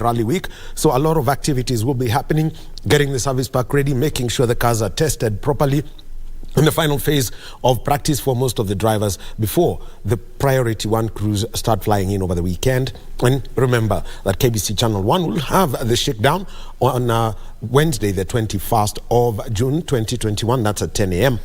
Rally week, so a lot of activities will be happening, getting the service park ready, making sure the cars are tested properly in the final phase of practice for most of the drivers before the Priority 1 crews start flying in over the weekend. And remember that KBC Channel 1 will have the shakedown on Wednesday the 21st of June 2021. That's at 10 a.m.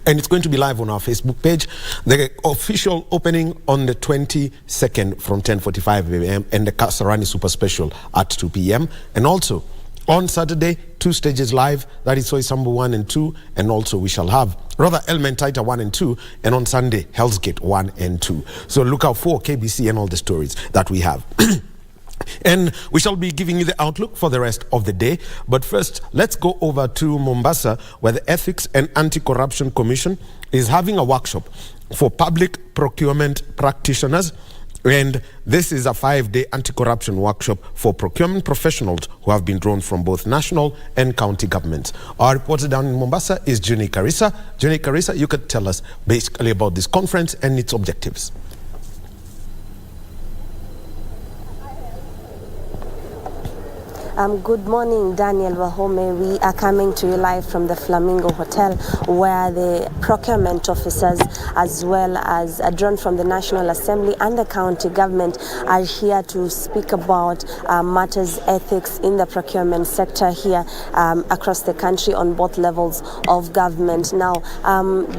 And it's going to be live on our Facebook page. The official opening on the 22nd from 10:45 a.m. and the Kasarani Super Special at 2 p.m. And also on Saturday, 2 stages live. That is Soisambu 1 and 2. And also we shall have Elementaita 1 and 2. And on Sunday, Hell's Gate 1 and 2. So look out for KBC and all the stories that we have. And we shall be giving you the outlook for the rest of the day. But first, let's go over to Mombasa, where the Ethics and Anti-Corruption Commission is having a workshop for public procurement practitioners. And this is a 5-day anti-corruption workshop for procurement professionals who have been drawn from both national and county governments. Our reporter down in Mombasa is Juni Karisa. Juni Karisa, you could tell us basically about this conference and its objectives. Good morning, Daniel Wahome. We are coming to you live from the Flamingo Hotel, where the procurement officers, as well as drawn from the National Assembly and the county government, are here to speak about matters ethics in the procurement sector here across the country on both levels of government. Now,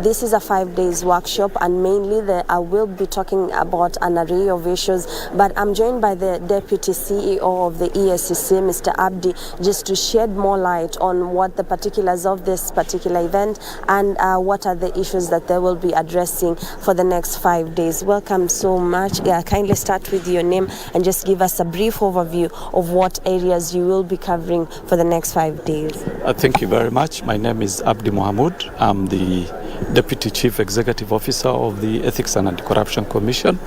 this is a 5-day workshop, and mainly I will be talking about an array of issues, but I'm joined by the Deputy CEO of the ESCC, Mr. Abdi, just to shed more light on what the particulars of this particular event and what are the issues that they will be addressing for the next 5 days. Welcome so much. Kindly start with your name and just give us a brief overview of what areas you will be covering for the next 5 days. Thank you very much. My name is Abdi Mohamud. I'm the Deputy Chief Executive Officer of the Ethics and Anti-Corruption Commission.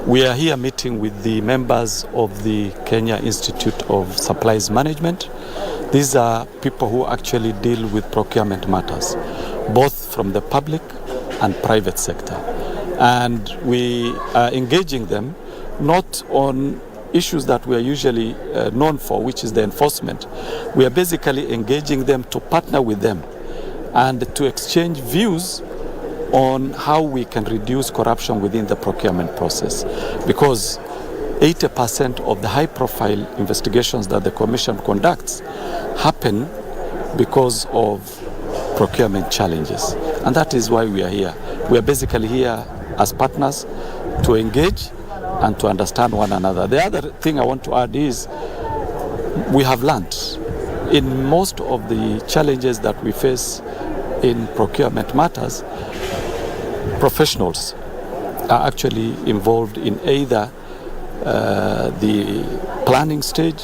We are here meeting with the members of the Kenya Institute of Supplies Management. These are people who actually deal with procurement matters, both from the public and private sector. And we are engaging them not on issues that we are usually known for, which is the enforcement. We are basically engaging them to partner with them and to exchange views on how we can reduce corruption within the procurement process. Because 80% of the high-profile investigations that the Commission conducts happen because of procurement challenges. And that is why we are here. We are basically here as partners to engage and to understand one another. The other thing I want to add is we have learned in most of the challenges that we face in procurement matters, professionals are actually involved in either the planning stage,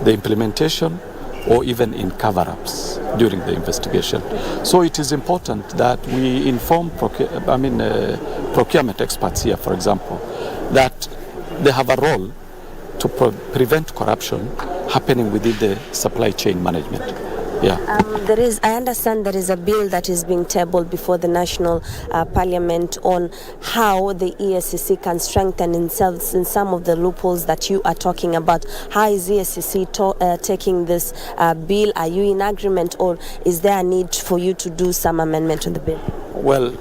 the implementation, or even in cover-ups during the investigation. So it is important that we inform procurement experts here, for example, that they have a role to prevent corruption happening within the supply chain management. Yeah. I understand there is a bill that is being tabled before the National Parliament on how the ESCC can strengthen themselves in some of the loopholes that you are talking about. How is ESCC taking this bill? Are you in agreement, or is there a need for you to do some amendment to the bill? Well,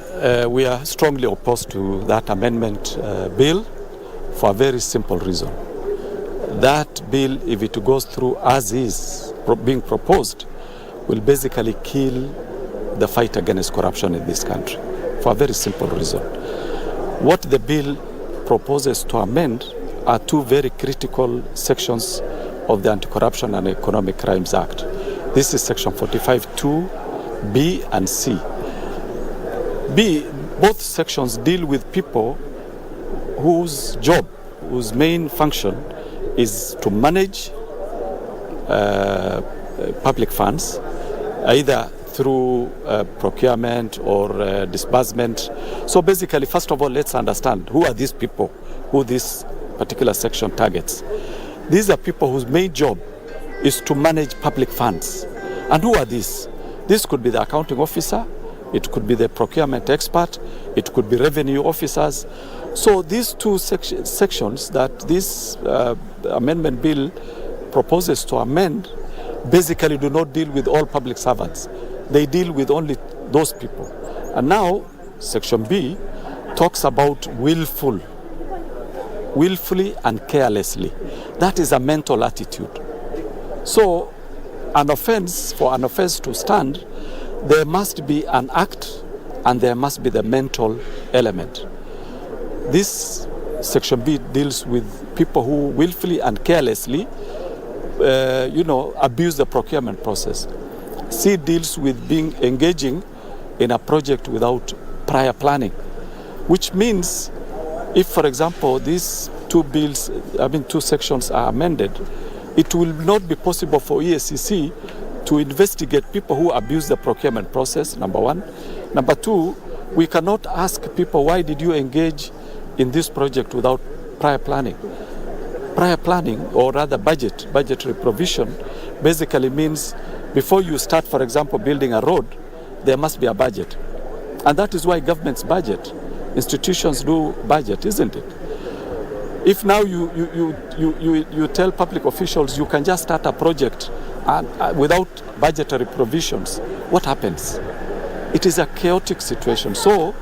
we are strongly opposed to that amendment bill for a very simple reason. That bill, if it goes through as is being proposed, will basically kill the fight against corruption in this country for a very simple reason. What the bill proposes to amend are 2 very critical sections of the Anti-Corruption and Economic Crimes Act. This is Section 45(2), B and C. B, both sections deal with people whose main function is to manage public funds, either through procurement or disbursement. So basically, first of all, let's understand who are these people who this particular section targets. These are people whose main job is to manage public funds. And who are these? This could be the accounting officer, it could be the procurement expert, it could be revenue officers. So these two sections that this amendment bill proposes to amend basically do not deal with all public servants. They deal with only those people. And now Section B talks about willfully and carelessly. That is a mental attitude. So for an offense to stand, there must be an act and there must be the mental element. This Section B deals with people who willfully and carelessly abuse the procurement process. C deals with engaging in a project without prior planning, which means if, for example, these two sections are amended, it will not be possible for EACC to investigate people who abuse the procurement process, number one. Number two, we cannot ask people, why did you engage in this project without prior planning? Prior planning, or rather budgetary provision, basically means before you start, for example, building a road, there must be a budget. And that is why governments budget. Institutions do budget, isn't it? If now you tell public officials you can just start a project without budgetary provisions, what happens? It is a chaotic situation. So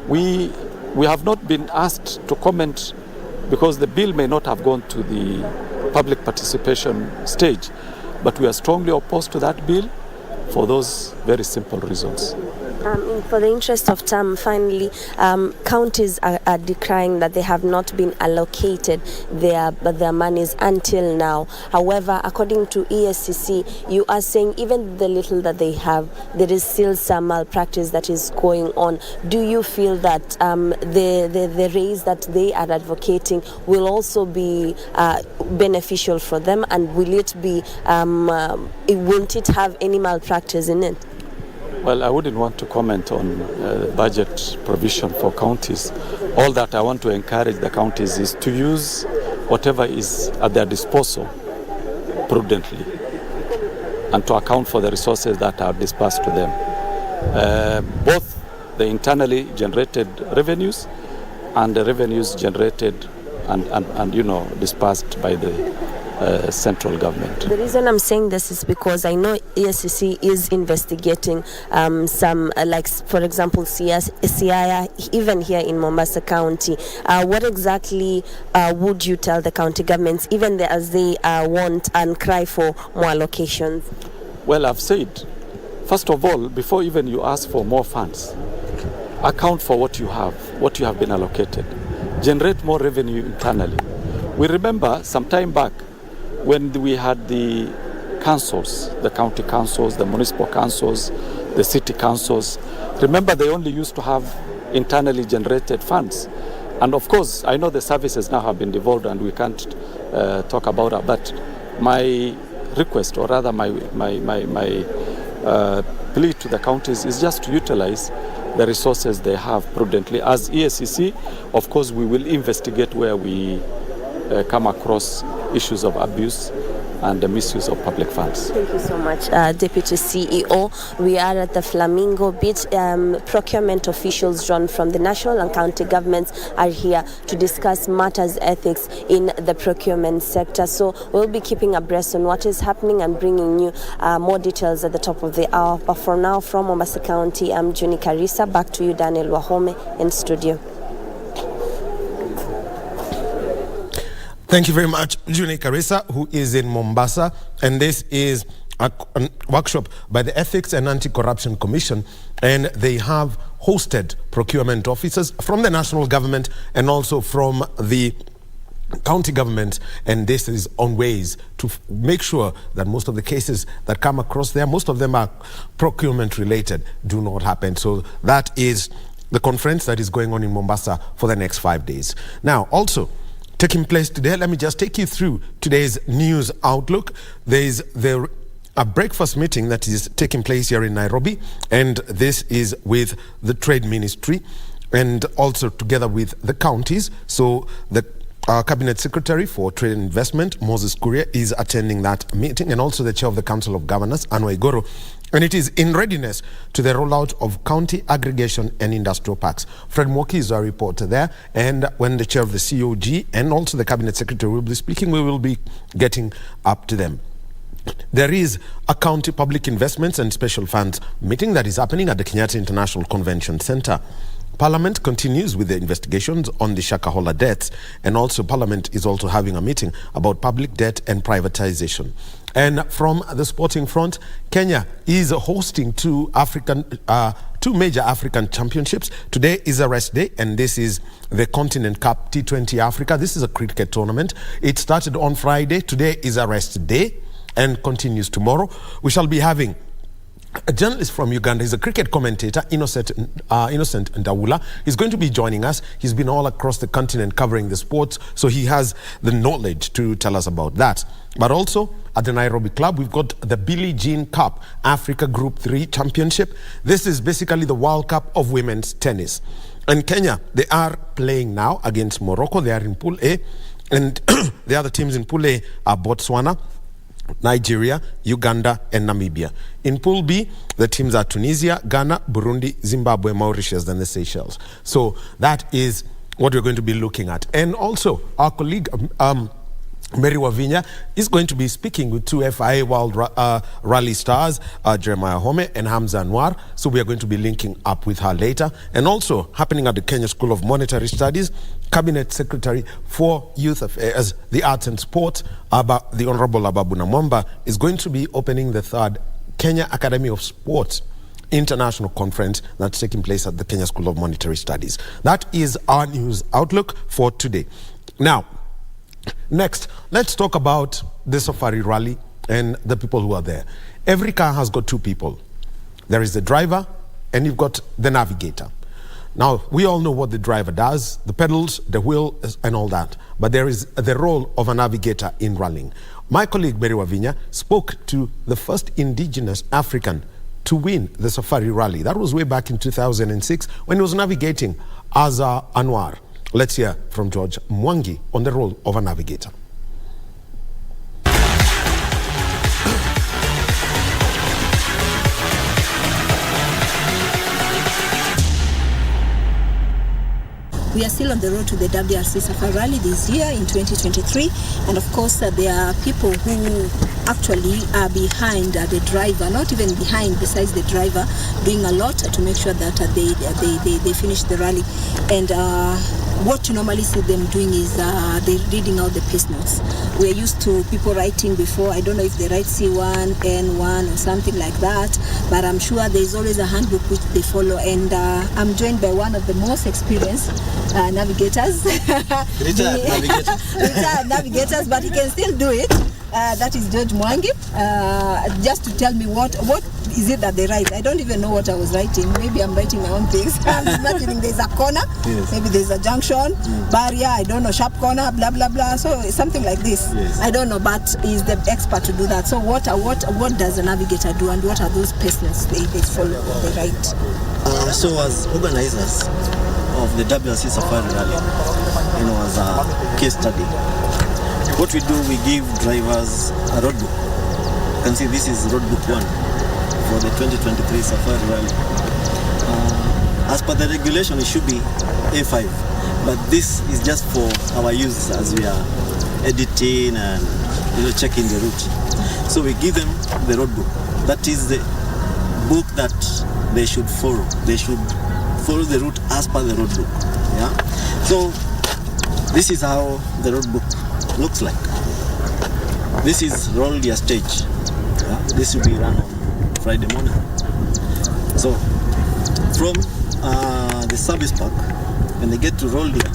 we have not been asked to comment because the bill may not have gone to the public participation stage, but we are strongly opposed to that bill for those very simple reasons. For the interest of time, finally, counties are decrying that they have not been allocated their monies until now. However, according to EACC, you are saying even the little that they have, there is still some malpractice that is going on. Do you feel that the raise that they are advocating will also be beneficial for them, and will it be? Won't it have any malpractice in it? Well, I wouldn't want to comment on budget provision for counties. All that I want to encourage the counties is to use whatever is at their disposal prudently and to account for the resources that are dispersed to them. Both the internally generated revenues and the revenues generated and dispersed by the central government. The reason I'm saying this is because I know EACC is investigating some, for example, CIA, even here in Mombasa County. What exactly would you tell the county governments, even as they want and cry for more allocations? Well, I've said, first of all, before even you ask for more funds, account for what you have been allocated. Generate more revenue internally. We remember some time back, when we had the councils, the county councils, the municipal councils, the city councils, remember they only used to have internally generated funds. And of course, I know the services now have been devolved and we can't talk about it, but my request, or rather my plea to the counties is just to utilize the resources they have prudently. As EACC, of course, we will investigate where we come across issues of abuse and the misuse of public funds. Thank you so much, Deputy CEO. We are at the Flamingo Beach. Procurement officials drawn from the national and county governments are here to discuss matters ethics in the procurement sector. So we'll be keeping abreast on what is happening and bringing you more details at the top of the hour. But for now, from Mombasa County, I'm Juni Karisa. Back to you, Daniel Wahome, in studio. Thank you very much, Juni Karisa, who is in Mombasa. And this is a workshop by the Ethics and Anti-Corruption Commission. And they have hosted procurement officers from the national government and also from the county government. And this is on ways to make sure that most of the cases that come across there, most of them are procurement related, do not happen. So that is the conference that is going on in Mombasa for the next 5 days. Now, also, taking place today, let me just take you through today's news outlook. There's a breakfast meeting that is taking place here in Nairobi, and this is with the Trade Ministry and also together with the counties. So the Cabinet Secretary for Trade and Investment, Moses Kuria, is attending that meeting, and also the Chair of the Council of Governors, Anwar Igoro, And it is in readiness to the rollout of county aggregation and industrial parks. Fred Mwoki is our reporter there, and when the chair of the COG and also the cabinet secretary will be speaking, we will be getting up to them. There is a county public investments and special funds meeting that is happening at the Kenyatta International Convention Center. Parliament continues with the investigations on the Shakahola debts, and also Parliament is also having a meeting about public debt and privatization. And from the sporting front, Kenya is hosting two major African championships. Today is a rest day, and this is the Continent Cup T20 Africa. This is a cricket tournament. It started on Friday. Today is a rest day and continues tomorrow. We shall be having a journalist from Uganda. He's a cricket commentator, Innocent Ndawula. He's going to be joining us. He's been all across the continent covering the sports, so he has the knowledge to tell us about that. But also at the Nairobi Club, we've got the Billie Jean Cup Africa Group 3 Championship. This is basically the World Cup of women's tennis. And Kenya, they are playing now against Morocco. They are in Pool A, and the other teams in Pool A are Botswana, Nigeria, Uganda, and Namibia. In Pool B, the teams are Tunisia, Ghana, Burundi, Zimbabwe, Mauritius, and the Seychelles. So that is what we're going to be looking at. And also, our colleague Mary Wavinya is going to be speaking with two FIA World Rally stars, Jeremiah Wahome and Hamza Anwar. So we are going to be linking up with her later. And also happening at the Kenya School of Monetary Studies, Cabinet Secretary for Youth Affairs, the Arts and Sports, the Honorable Ababuna Mwamba, is going to be opening the third Kenya Academy of Sports International Conference that's taking place at the Kenya School of Monetary Studies. That is our news outlook for today. Now, next, let's talk about the Safari Rally and the people who are there. Every car has got two people. There is the driver and you've got the navigator. Now, we all know what the driver does, the pedals, the wheel, and all that. But there is the role of a navigator in rallying. My colleague, Mary Wavinya, spoke to the first indigenous African to win the Safari Rally. That was way back in 2006 when he was navigating as Anwar. Let's hear from George Mwangi on the role of a navigator. We are still on the road to the WRC Safari Rally this year in 2023, and of course there are people who actually are behind the driver, not even behind, besides the driver, doing a lot to make sure that they finish the rally. And what you normally see them doing is they're reading out the pace notes. We're used to people writing before. I don't know if they write C1, N1 or something like that, but I'm sure there's always a handbook which they follow. And I'm joined by one of the most experienced navigators. Retired navigators, but he can still do it. That is George Mwangi. Just to tell me what is it that they write. I don't even know what I was writing. Maybe I'm writing my own things. I'm imagining there's a corner, yes. Maybe there's a junction, barrier, I don't know, sharp corner, blah blah blah. So something like this. Yes. I don't know, but he's the expert to do that. So what does a navigator do, and what are those pace notes they follow, they write? So as organizers of the WRC Safari Rally, as a case study, what we do, we give drivers a road book. You can see this is road book 1 for the 2023 Safari Rally. As per the regulation, it should be A5, but this is just for our use as we are editing and checking the route. So we give them the road book. That is the book that they should follow. They should follow the route as per the road book. Yeah. So this is how the road book looks like. This is Roldia stage. Yeah? This will be run on Friday morning. So from the service park, when they get to Roldia,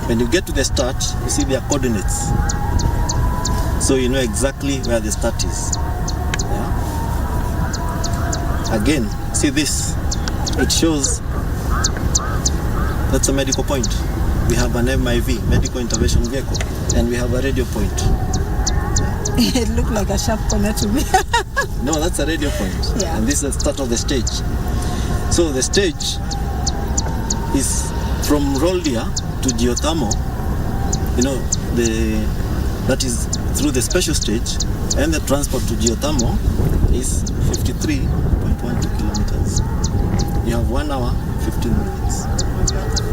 when you get to the start, you see their coordinates. So you know exactly where the start is. Yeah? Again, see this. It shows that's a medical point. We have an MIV, medical intervention vehicle, and we have a radio point. It looked like a sharp corner to me. No, that's a radio point. Yeah. And this is the start of the stage. So the stage is from Roldia to Geothermal, that is through the special stage, and the transport to Geothermal is 53.12 kilometers. You have 1 hour, 15 minutes.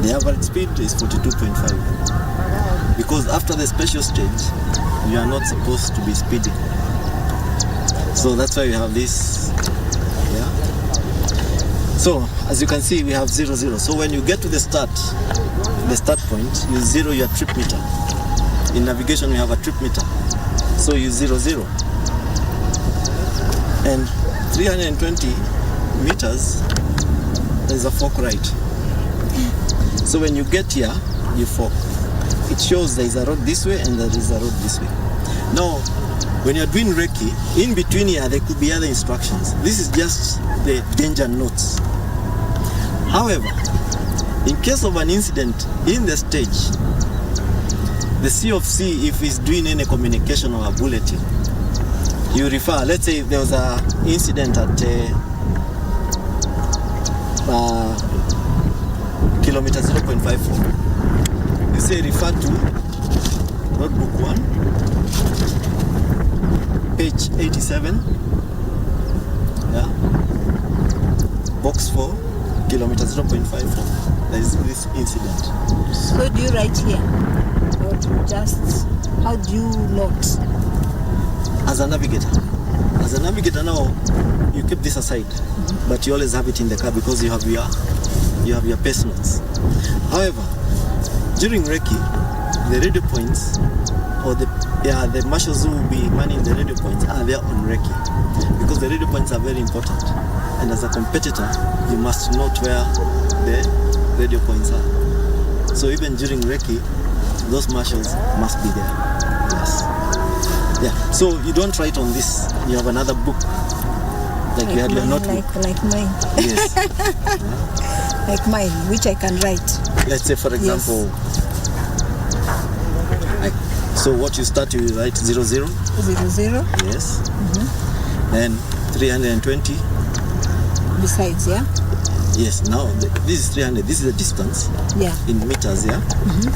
The average speed is 42.5. Because after the special stage, you are not supposed to be speeding. So that's why we have this, yeah. So as you can see, we have 0, 0. So when you get to the start point, you zero your trip meter. In navigation, we have a trip meter. So you 0, 0. And 320 meters, there's a fork right. So when you get here, you fork. It shows there is a road this way and there is a road this way. Now, when you're doing recce, in between here, there could be other instructions. This is just the danger notes. However, in case of an incident in the stage, the C of C, if it's doing any communication or a bulletin, you refer, let's say there was an incident at kilometer 0.54. You say refer to notebook 1, page 87, yeah, box 4, kilometer 0.54. There is this incident. So do you write here? Or do you how do you note? As a navigator now, you keep this aside, but you always have it in the car because you have your pace notes. However, during recce, the radio points or the marshals who will be manning the radio points are there on recce because the radio points are very important. And as a competitor, you must note where the radio points are. So even during recce, those marshals must be there. Yes. Yeah. So you don't write on this. You have another book, like you had your notebook. Like mine. Yes. Like mine, which I can write. Let's say, for example, yes. So what you start, you write 00. 00. Yes. Then 320. Besides, yeah. Yes. Now this is 300. This is the distance. Yeah. In meters, yeah.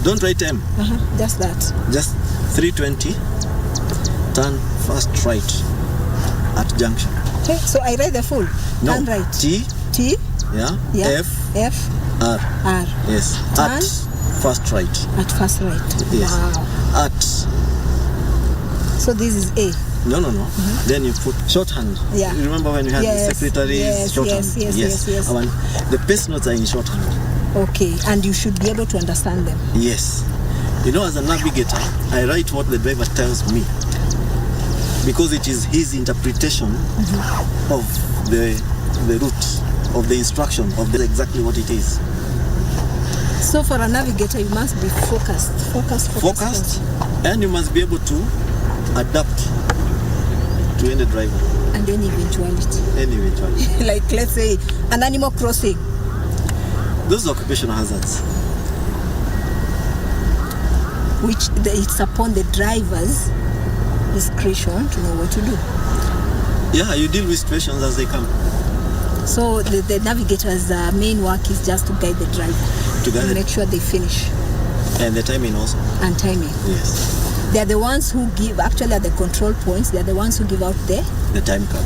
Don't write M. Just that. Just 320. Turn first right at junction. Okay. So I write the full. No. Turn right. T. Yeah. Yeah. F. R. Yes. Turn. At first right. At first right. Yes. Wow. At. So this is A. No. Then you put shorthand. Yeah. You remember when you had the secretary's shorthand? Yes. The pace notes are in shorthand. Okay, and you should be able to understand them. Yes. You know, as a navigator, I write what the driver tells me because it is his interpretation of the route, of the instruction, of exactly what it is. So for a navigator, you must be focused, and you must be able to adapt to any driver. And any eventuality. Like, let's say, an animal crossing. Those are occupational hazards. Which it's upon the driver's discretion to know what to do. Yeah, you deal with situations as they come. So the navigator's main work is just to guide the driver. To make sure they finish. And the timing also. And timing. Yes. They're the ones who give, actually at the control points, they're the ones who give out the time card.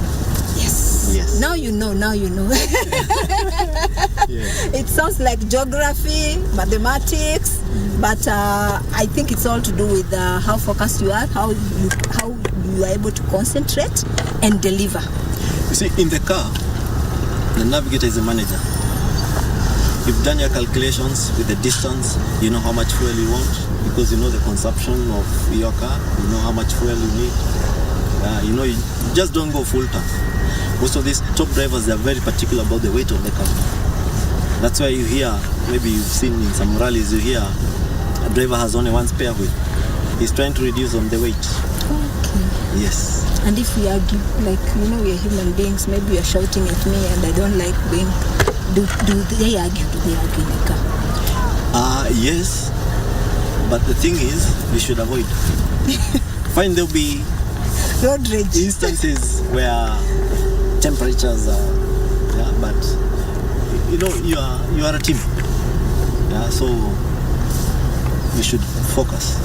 Yes. Now you know. Yeah. It sounds like geography, mathematics, but I think it's all to do with how focused you are, how you are able to concentrate and deliver. You see, in the car, the navigator is a manager. You've done your calculations with the distance, you know how much fuel you want, because you know the consumption of your car, you know how much fuel you need. You just don't go full tank. Most of these top drivers, they're very particular about the weight of the car. That's why you hear, maybe you've seen in some rallies, you hear a driver has only one spare wheel. He's trying to reduce on the weight. Okay. Yes. And if we argue, like, we are human beings, maybe you're shouting at me and I don't like being... Do they argue? Do they argue in the car? Yes. But the thing is, we should avoid. Fine, there'll be road rage instances where temperatures are, but you are a team. So we should focus.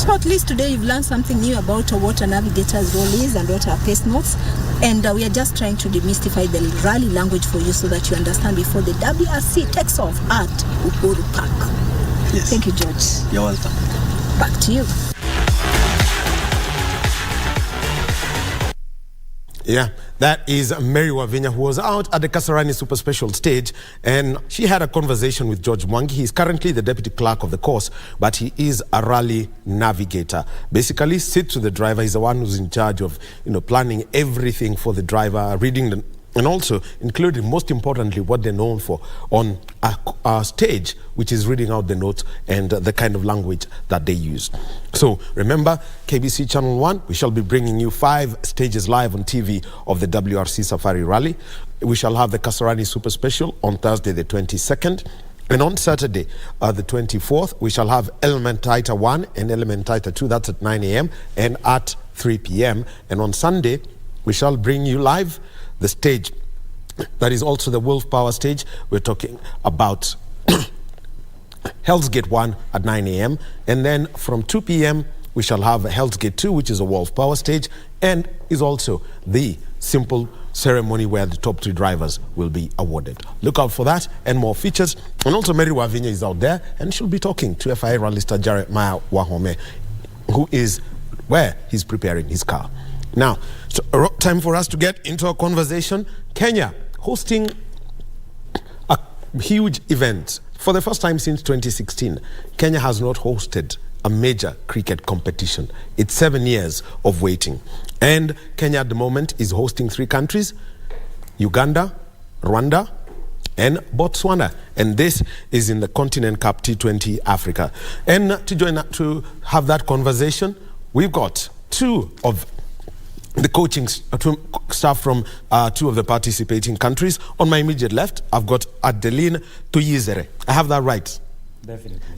So at least today you've learned something new about what a navigator's role is and what are pace notes. And we are just trying to demystify the rally language for you so that you understand before the WRC takes off at Uhuru Park. Yes. Thank you, George. You're welcome. Back to you. Yeah, that is Mary Wavinya, who was out at the Kasarani Super Special stage, and she had a conversation with George Mwangi. He's currently the deputy clerk of the course, but he is a rally navigator. Basically, sits to the driver. He's the one who's in charge of, planning everything for the driver, reading the, and also including, most importantly, what they're known for on a stage, which is reading out the notes and the kind of language that they use. So remember, KBC Channel 1, we shall be bringing you 5 stages live on TV of the WRC Safari Rally. We shall have the Kasarani Super Special on Thursday the 22nd. And on Saturday, the 24th, we shall have Elementaita 1 and Elementaita 2. That's at 9 a.m. and at 3 p.m. And on Sunday, we shall bring you live the stage that is also the Wolf Power stage. We're talking about Hell's Gate 1 at 9 a.m. And then from 2 p.m. we shall have Hell's Gate 2, which is a Wolf Power stage, and is also the simple ceremony where the top 3 drivers will be awarded. Look out for that and more features. And also Mary Wavinya is out there, and she'll be talking to FIA rallyster Jeremiah Wahome, who is where he's preparing his car. Now, so time for us to get into a conversation. Kenya hosting a huge event. For the first time since 2016, Kenya has not hosted a major cricket competition. It's 7 years of waiting. And Kenya at the moment is hosting 3 countries, Uganda, Rwanda, and Botswana. And this is in the Continent Cup T20 Africa. And to have that conversation, we've got 2 of the coaching staff from 2 of the participating countries. On my immediate left, I've got Adeline Tuyizere. I have that right?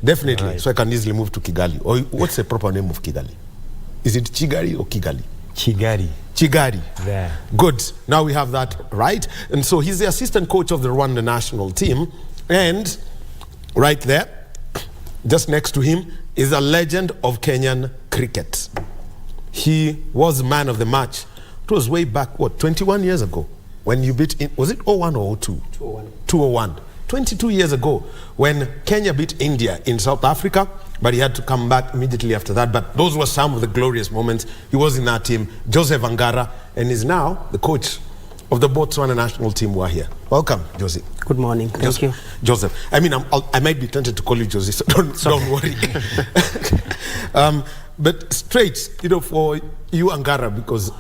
Definitely. Right. So I can easily move to Kigali. Or what's the proper name of Kigali? Is it Chigari or Kigali? Chigari. There. Good. Now we have that right. And so he's the assistant coach of the Rwanda national team. And right there, just next to him, is a legend of Kenyan cricket. He was man of the match. It was way back, 21 years ago when you beat, was it 01 or 02? 201. 22 years ago when Kenya beat India in South Africa, but he had to come back immediately after that. But those were some of the glorious moments. He was in that team, Joseph Angara, and is now the coach of the Botswana national team who are here. Welcome, Joseph. Good morning. Thank you. Joseph. I mean, I might be tempted to call you Joseph, so don't worry. But straight, for you, Angara, because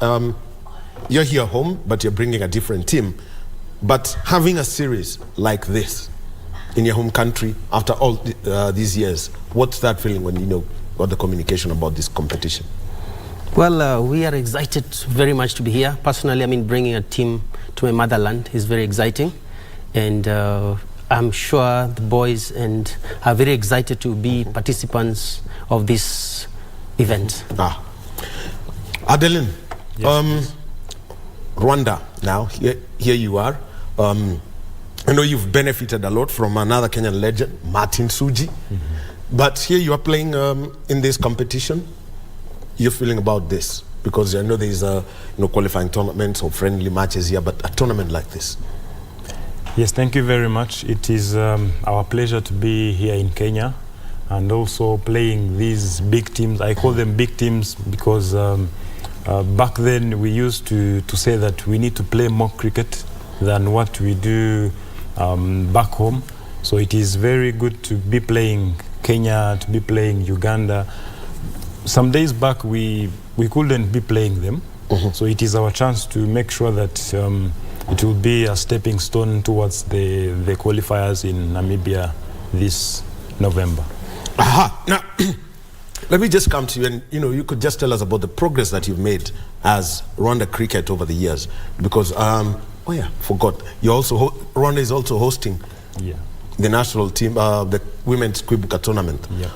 you're here home, but you're bringing a different team. But having a series like this in your home country after all these years, what's that feeling when you got the communication about this competition? Well, we are excited very much to be here. Personally, bringing a team to my motherland is very exciting. And I'm sure the boys are very excited to be participants of this event. Adeline, yes, Rwanda now, here you are. I know you've benefited a lot from another Kenyan legend, Martin Suji. But here you are playing in this competition. You're feeling about this? Because I know there's qualifying tournaments or friendly matches here, but a tournament like this. Yes, thank you very much. It is our pleasure to be here in Kenya and also playing these big teams. I call them big teams because back then we used to say that we need to play more cricket than what we do back home. So it is very good to be playing Kenya, to be playing Uganda. Some days back we couldn't be playing them. So it is our chance to make sure that it will be a stepping stone towards the qualifiers in Namibia this November. Now, let me just come to you, and you could just tell us about the progress that you've made as Rwanda cricket over the years. Because forgot, Rwanda is also hosting the national team, the women's Kwibuka tournament. Yeah.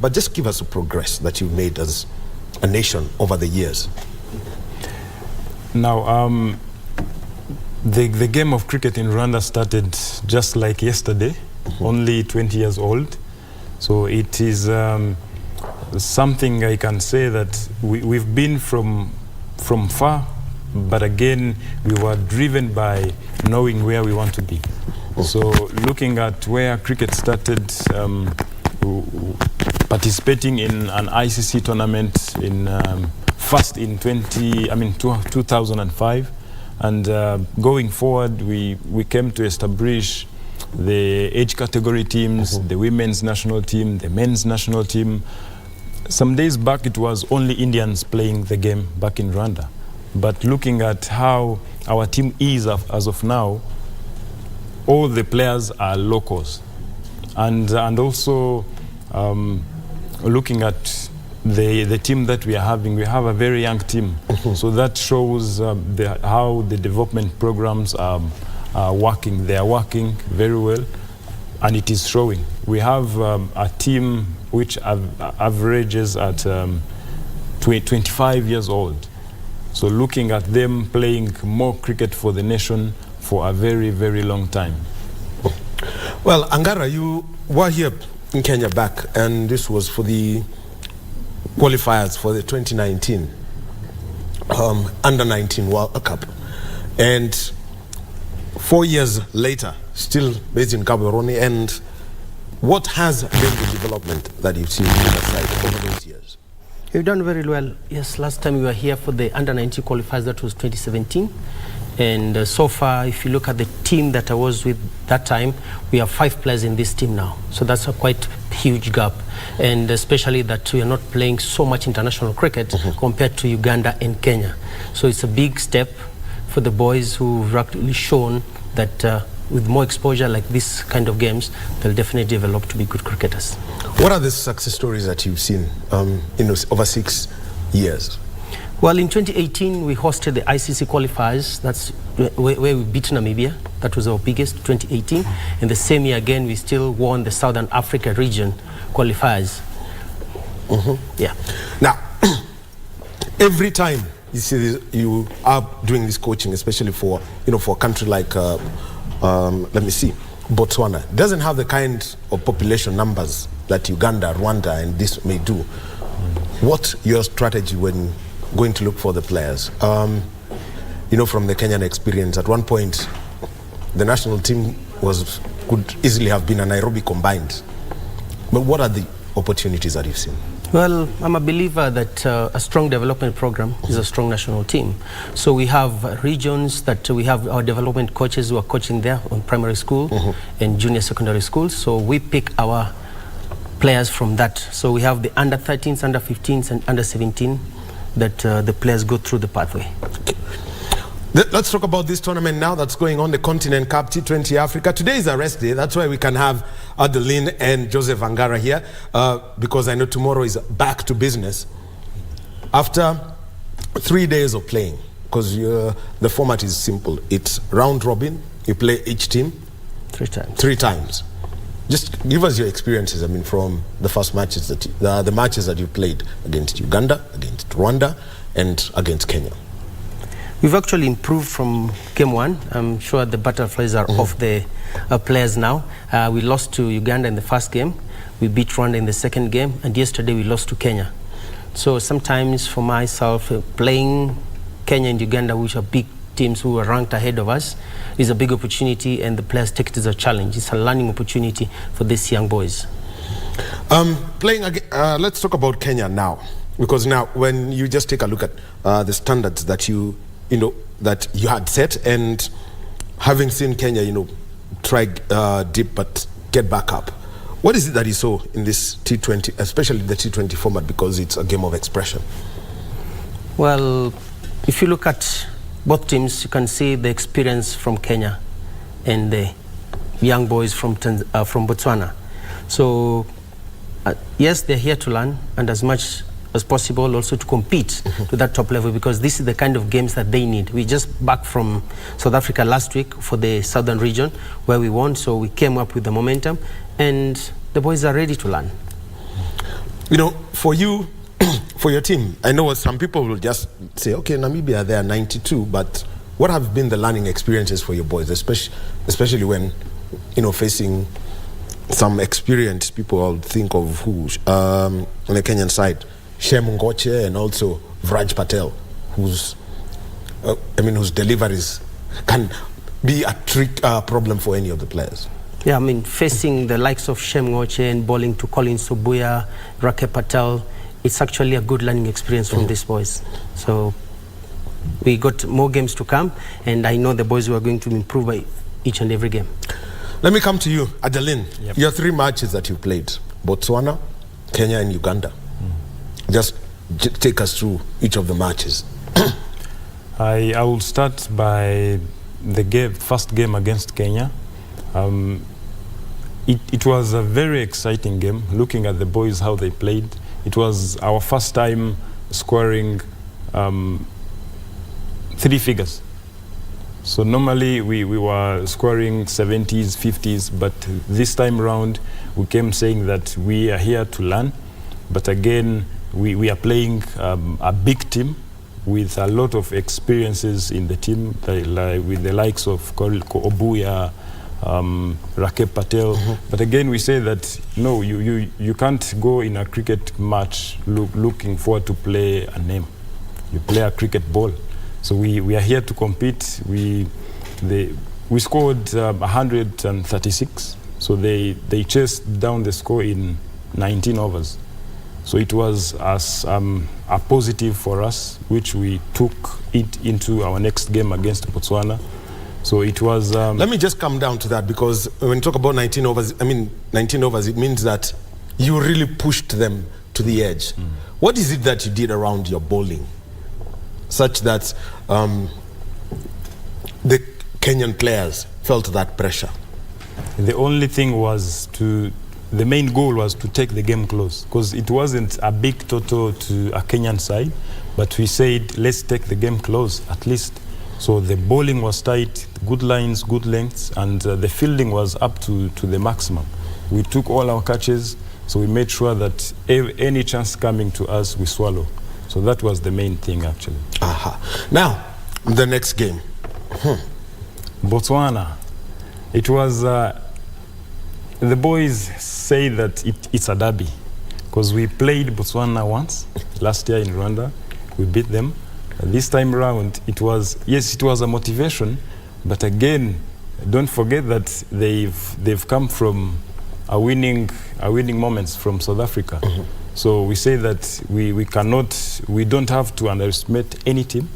But just give us the progress that you've made as a nation over the years. Now, the game of cricket in Rwanda started just like yesterday, only 20 years old. So it is something I can say that we've been from far, but again, we were driven by knowing where we want to be. So looking at where cricket started, participating in an ICC tournament first in 2005, and going forward, we came to establish the age category teams, the women's national team, the men's national team. Some days back, it was only Indians playing the game back in Rwanda. But looking at how our team is as of now, all the players are locals. And also looking at the team that we are having, we have a very young team. So that shows how the development programs are working. They are working very well, and it is showing. We have a team which averages at 25 years old. So looking at them playing more cricket for the nation for a very, very long time. Well, Angara, you were here in Kenya back, and this was for the qualifiers for the 2019 Under-19 World Cup. And 4 years later, still based in Gaborone, and what has been the development that you've seen on the side over those years? We've done very well. Yes, last time we were here for the Under-19 qualifiers, that was 2017. And so far, if you look at the team that I was with that time, we have 5 players in this team now. So that's a quite huge gap. And especially that we are not playing so much international cricket compared to Uganda and Kenya. So it's a big step for the boys who've actually shown that with more exposure like this kind of games, they'll definitely develop to be good cricketers. What are the success stories that you've seen over 6 years? Well, in 2018, we hosted the ICC qualifiers. That's where we beat Namibia. That was our biggest, 2018. In the same year again, we still won the Southern Africa region qualifiers. Yeah. Now, every time you see this, you are doing this coaching, especially for for a country like let me see, Botswana, doesn't have the kind of population numbers that Uganda, Rwanda, and this may do. What's your strategy when going to look for the players? From the Kenyan experience, at one point, the national team could easily have been a Nairobi combined. But what are the opportunities that you've seen? Well, I'm a believer that a strong development program is a strong national team. So we have regions that we have our development coaches who are coaching there on primary school and junior secondary schools. So we pick our players from that. So we have the under-13s, under-15s, and under-17 that the players go through the pathway. Let's talk about this tournament now that's going on, the Continent Cup T20 Africa. Today is a rest day. That's why we can have Adeline and Joseph Angara here, because I know tomorrow is back to business. After 3 days of playing, because the format is simple. It's round robin. You play each team 3 times. 3 times. Just give us your experiences, from the first matches, the matches that you played against Uganda, against Rwanda, and against Kenya. We've actually improved from game 1. I'm sure the butterflies are off the players now. We lost to Uganda in the first game. We beat Rwanda in the second game. And yesterday we lost to Kenya. So sometimes for myself, playing Kenya and Uganda, which are big teams who are ranked ahead of us, is a big opportunity, and the players take it as a challenge. It's a learning opportunity for these young boys. Let's talk about Kenya now. Because now when you just take a look at the standards that that you had set, and having seen Kenya, try deep but get back up. What is it that you saw in this T20, especially the T20 format, because it's a game of expression? Well, if you look at both teams, you can see the experience from Kenya and the young boys from Botswana. So, yes, they're here to learn, and as much as possible also to compete to that top level, because this is the kind of games that they need. We just back from South Africa last week for the Southern region where we won, so we came up with the momentum, and the boys are ready to learn. For you, for your team, I know some people will just say, okay, Namibia, they are 92, but what have been the learning experiences for your boys, especially when, facing some experienced people, I'll think of who on the Kenyan side, Shem Ngoche and also Vraj Patel, whose deliveries can be a problem for any of the players. Yeah, I mean, facing the likes of Shem Ngoche and bowling to Colin Subuya, Rakhe Patel, it's actually a good learning experience from these boys. So we got more games to come, and I know the boys were going to improve by each and every game. Let me come to you, Adeline. Yep. Your 3 matches that you played, Botswana, Kenya and Uganda. Just take us through each of the matches. I will start by the first game against Kenya. It was a very exciting game, looking at the boys, how they played. It was our first time scoring 3 figures. So normally we were scoring 70s, 50s, but this time round we came saying that we are here to learn. But again, we are playing a big team with a lot of experiences in the team, with the likes of Obuya, Rakhe Patel. But again, we say that no, you can't go in a cricket match looking forward to play a name. You play a cricket ball. So we are here to compete. We scored 136. So they chased down the score in 19 overs. So it was a positive for us, which we took it into our next game against Botswana. So it was... Let me just come down to that, because when you talk about 19 overs, it means that you really pushed them to the edge. What is it that you did around your bowling such that the Kenyan players felt that pressure? The only thing was the main goal was to take the game close, because it wasn't a big total to a Kenyan side, but we said, let's take the game close at least. So the bowling was tight, good lines, good lengths, and the fielding was up to the maximum. We took all our catches, so we made sure that any chance coming to us, we swallow. So that was the main thing, actually. Now, the next game. Botswana. It was... the boys say that it's a derby, because we played Botswana once, last year in Rwanda. We beat them. This time around, it was a motivation, but again, don't forget that they've come from a winning moments from South Africa. So we say that we don't have to underestimate any team.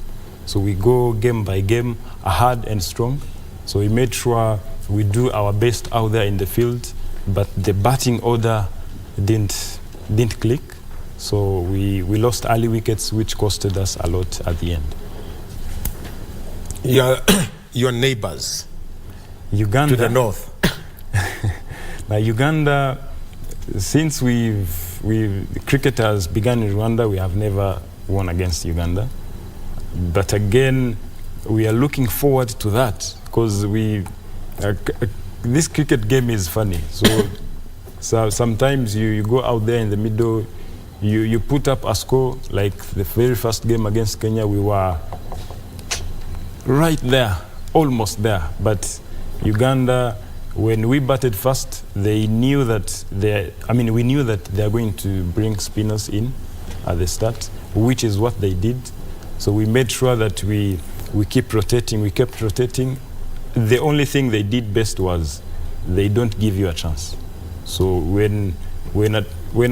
So we go game by game, hard and strong. So we made sure we do our best out there in the field, but the batting order didn't click. So we lost early wickets, which costed us a lot at the end. Your neighbors, Uganda, to the north. Now Uganda, since cricket has begun in Rwanda, we have never won against Uganda. But again, we are looking forward to that, because this cricket game is funny. So sometimes you go out there in the middle, you put up a score. Like the very first game against Kenya, we were right there, almost there. But Uganda, when we batted first, we knew that they are going to bring spinners in at the start, which is what they did. So we made sure that we kept rotating. The only thing they did best was they don't give you a chance. So when a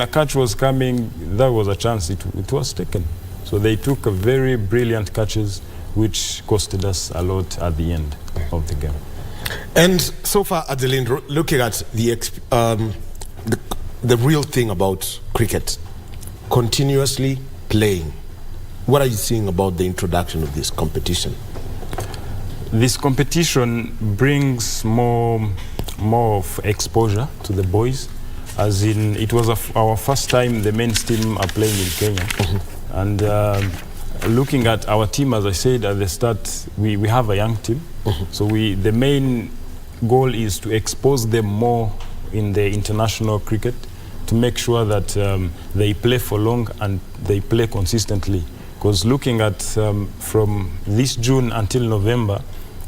catch was coming, that was a chance, it was taken. So they took a very brilliant catches, which costed us a lot at the end of the game. And so far, Adeline, looking at the real thing about cricket, continuously playing, what are you seeing about the introduction of this competition? This competition brings more of exposure to the boys, as in it was our first time the men's team are playing in Kenya. And looking at our team, as I said at the start, we have a young team. So the main goal is to expose them more in the international cricket, to make sure that they play for long and they play consistently. Because looking at from this June until November,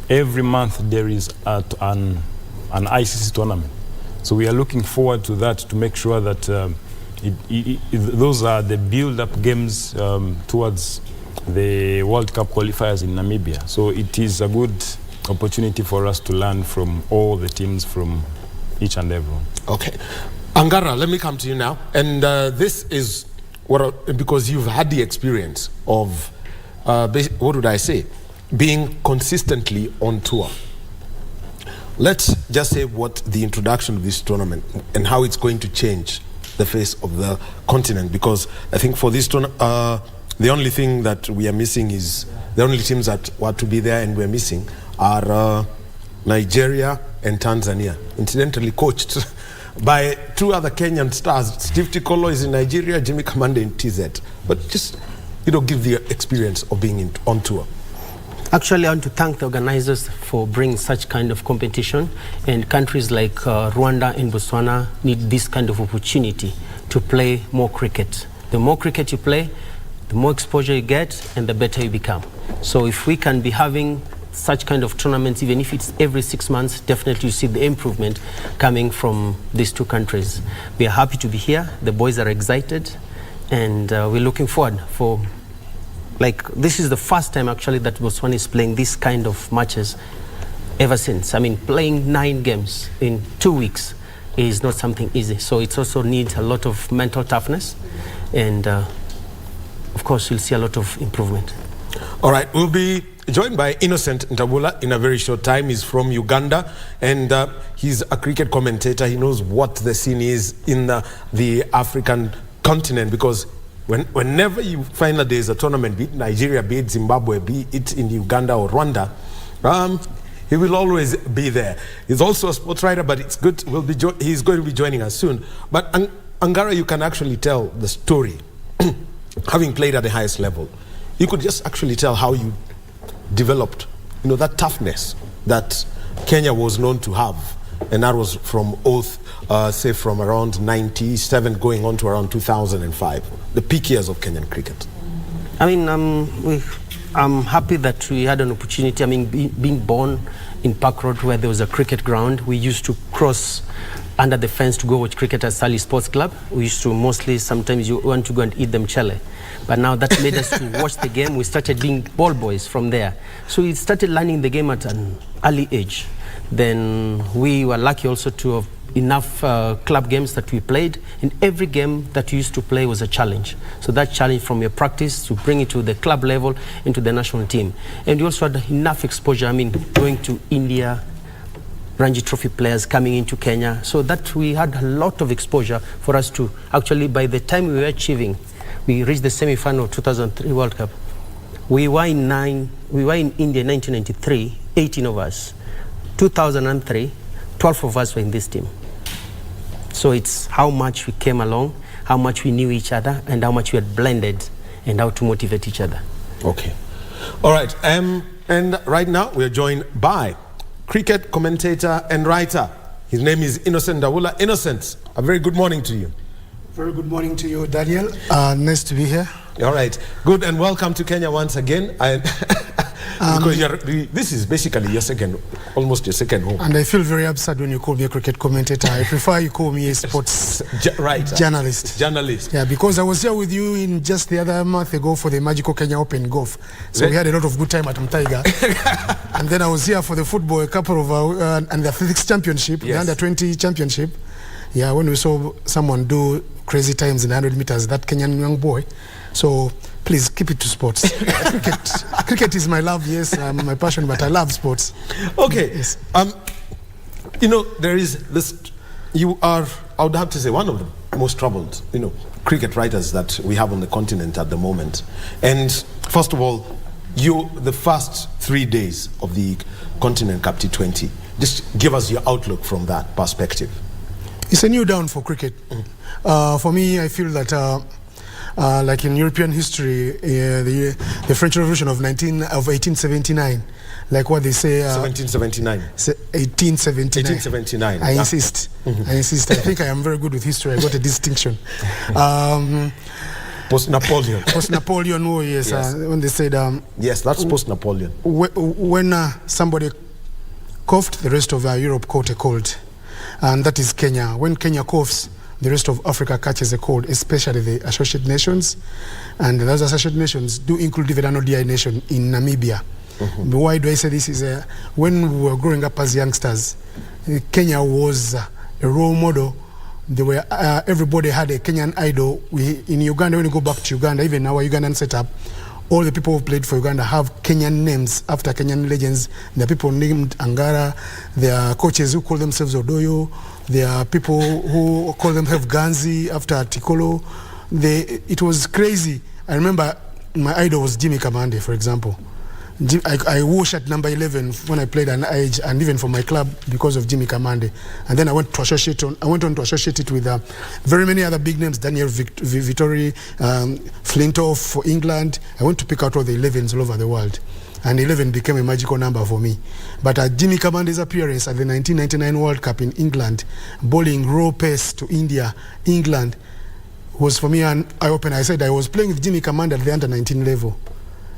every month there is an ICC tournament. So we are looking forward to that, to make sure that those are the build-up games towards the World Cup qualifiers in Namibia. So it is a good opportunity for us to learn from all the teams, from each and everyone. Okay. Angara, let me come to you now. And this is because you've had the experience of, what would I say, being consistently on tour. Let's just say what the introduction of this tournament and how it's going to change the face of the continent, because I think for this tournament, the only thing that we are missing is, the only teams that were to be there and we're missing are Nigeria and Tanzania, incidentally coached by two other Kenyan stars. Steve Tikolo is in Nigeria, Jimmy Kamande in TZ. But just, give the experience of being on tour. Actually, I want to thank the organizers for bringing such kind of competition, and countries like Rwanda and Botswana need this kind of opportunity to play more cricket. The more cricket you play, the more exposure you get, and the better you become. So if we can be having such kind of tournaments, even if it's every 6 months, definitely you see the improvement coming from these two countries. We are happy to be here. The boys are excited, and we're looking forward for, this is the first time actually that Botswana is playing this kind of matches ever since. I mean, playing 9 games in 2 weeks is not something easy. So it also needs a lot of mental toughness, and of course, you'll see a lot of improvement. All right, we'll be joined by Innocent Ntabula in a very short time. He's from Uganda, and he's a cricket commentator. He knows what the scene is in the African continent, because whenever you find that there's a tournament, be it Nigeria, be it Zimbabwe, be it in Uganda or Rwanda, he will always be there. He's also a sports writer, but it's good. He's going to be joining us soon. But Angara, you can actually tell the story, having played at the highest level. You could just actually tell how you developed, that toughness that Kenya was known to have, and that was from say from around 97 going on to around 2005, the peak years of Kenyan cricket. I mean, I'm happy that we had an opportunity. I mean, being born in Park Road, where there was a cricket ground, we used to cross under the fence to go watch cricket at Sally Sports Club. We used to sometimes you want to go and eat them chele. But now that made us to watch the game. We started being ball boys from there. So we started learning the game at an early age. Then we were lucky also to have enough club games that we played, and every game that we used to play was a challenge. So that challenge from your practice to bring it to the club level into the national team. And we also had enough exposure, I mean, going to India, Ranji Trophy players coming into Kenya, so that we had a lot of exposure for us to actually, by the time we were achieving, we reached the semi-final of 2003 World Cup. We were in India in 1993, 18 of us. 2003, 12 of us were in this team. So it's how much we came along, how much we knew each other, and how much we had blended, and how to motivate each other. Okay. All right. And right now we're joined by cricket commentator and writer. His name is Innocent Ntabula. Innocent, a very good morning to you. Very good morning to you, Daniel. Nice to be here. All right. Good, and welcome to Kenya once again. Because this is basically almost your second home. And I feel very absurd when you call me a cricket commentator. I prefer you call me a sports journalist. Yeah, because I was here with you in just the other month ago for the Magical Kenya Open Golf. So we had a lot of good time at Mtaiga. And then I was here for the football, a couple of, and the athletics championship, the under-20 championship. Yeah, when we saw someone do crazy times in 100 meters, that Kenyan young boy. So please keep it to sports. Cricket is my love, yes, my passion, but I love sports. Okay. Yes. There is this, you are, I would have to say, one of the most troubled, cricket writers that we have on the continent at the moment. And first of all, the first 3 days of the Continent Cup T20, just give us your outlook from that perspective. It's a new dawn for cricket. For me, I feel that like in European history, the French Revolution of 1879, like what they say... 1779. 1879. 1879. I insist. I insist. I think I am very good with history. I got a distinction. Post-Napoleon. Post-Napoleon, oh yes. When they said... yes, that's post-Napoleon. When somebody coughed, the rest of Europe caught a cold. and that is Kenya. When Kenya coughs, the rest of Africa catches a cold, especially the associate nations. And those associate nations do include even an ODI nation in Namibia. Why do I say this? Is when we were growing up as youngsters, Kenya was a role model. They were, everybody had a Kenyan idol. In Uganda, when you go back to Uganda, even our Ugandan setup, all the people who played for Uganda have Kenyan names after Kenyan legends. There are people named Angara. There are coaches who call themselves Odoyo. There are people who call themselves Ganzi after Tikolo. It was crazy. I remember my idol was Jimmy Kamande, for example. I wore shirt number 11 when I played an age, and even for my club because of Jimmy Kamande. And then I went on to associate it with very many other big names, Daniel Vittori, Flintoff for England. I went to pick out all the 11s all over the world. And 11 became a magical number for me. But Jimmy Kamande's appearance at the 1999 World Cup in England, bowling raw pace to India, England, was for me an eye-opener. I said I was playing with Jimmy Kamande at the under-19 level.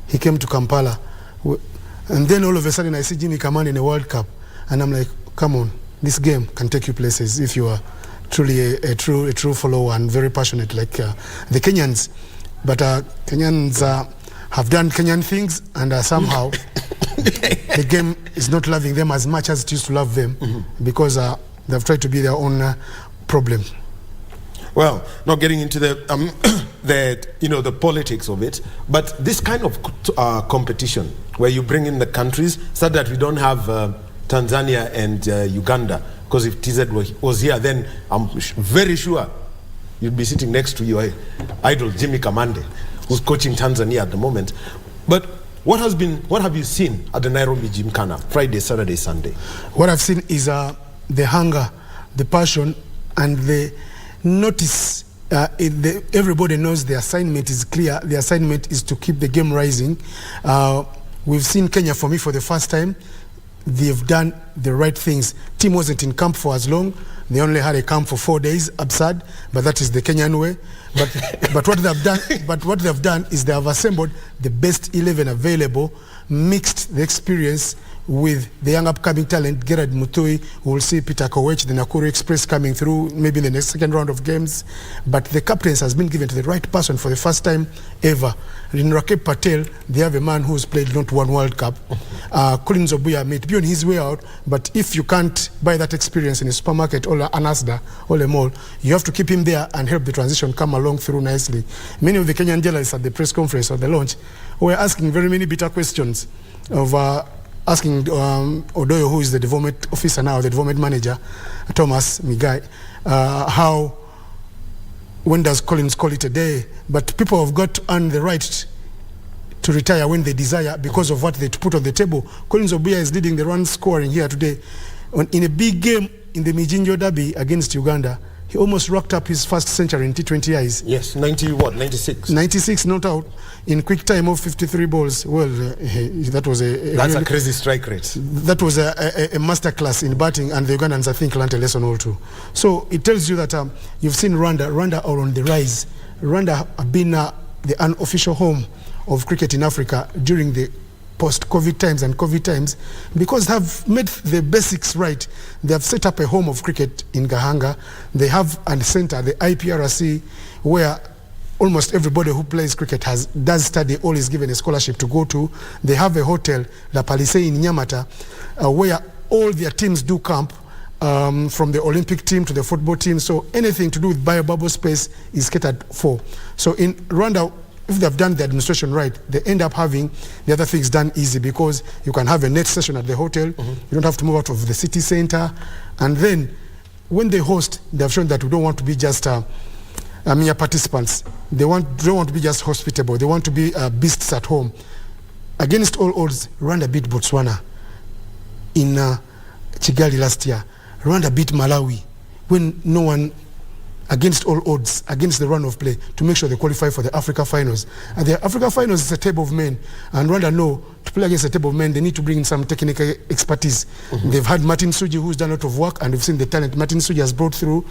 He came to Kampala. And then all of a sudden I see Jimmy Kamande in a World Cup. And I'm like, come on, this game can take you places if you are truly a true follower and very passionate like the Kenyans. But Kenyans have done Kenyan things, and somehow the game is not loving them as much as it used to love them, because they've tried to be their own problem. Well, not getting into the the politics of it, but this kind of competition where you bring in the countries, so that we don't have Tanzania and Uganda, because if TZ was here, then I'm very sure you'd be sitting next to your idol Jimmy Kamande, who's coaching Tanzania at the moment. But what have you seen at the Nairobi Gymkhana, Friday, Saturday, Sunday? What I've seen is the hunger, the passion, and the notice. Everybody knows the assignment is clear. The assignment is to keep the game rising. We've seen Kenya, for me, for the first time. They've done the right things. Team wasn't in camp for as long. They only had a camp for 4 days. Absurd, but that is the Kenyan way. But what they've done is they have assembled the best 11 available, mixed the experience with the young upcoming talent, Gerard Mutui. We'll see Peter Kowech, the Nakuru Express, coming through maybe in the next second round of games. But the captaincy has been given to the right person for the first time ever. In Rakib Patel, they have a man who's played not one World Cup. Collins Obuya may be on his way out, but if you can't buy that experience in a supermarket or an Asda or a mall, you have to keep him there and help the transition come along through nicely. Many of the Kenyan journalists at the press conference or the launch were asking very many bitter questions of asking Odoyo, who is the development officer now, the development manager, Thomas Migai, when does Collins call it a day? But people have got to earn the right to retire when they desire because of what they put on the table. Collins Obuya is leading the run scoring here today. In a big game in the Mijinjo Derby against Uganda, he almost racked up his first century in T20 eyes. Yes, 96? 96 not out in quick time of 53 balls. Well, that was that's a crazy strike rate. That was a masterclass in batting, and the Ugandans, I think, learned a lesson or two. So it tells you that you've seen Rwanda are on the rise. Rwanda have been the unofficial home of cricket in Africa during the post-COVID times and COVID times, because they have made the basics right. They have set up a home of cricket in Gahanga. They have a center, the IPRC, where almost everybody who plays cricket does study or is given a scholarship to go to. They have a hotel, La Palisse in Nyamata, where all their teams do camp, from the Olympic team to the football team. So anything to do with biobubble space is catered for. So in Rwanda, if they've done the administration right, they end up having the other things done easy, because you can have a net session at the hotel. You don't have to move out of the city center. And then when they host, they've shown that we don't want to be just mere participants. They don't want to be just hospitable. They want to be beasts at home. Against all odds, Rwanda beat Botswana in Kigali last year. Rwanda beat Malawi when no one, against all odds, against the run of play, to make sure they qualify for the Africa finals. And the Africa finals is a table of men, and Rwanda know to play against a table of men, they need to bring in some technical expertise. They've had Martin Suji, who's done a lot of work, and we've seen the talent Martin Suji has brought through,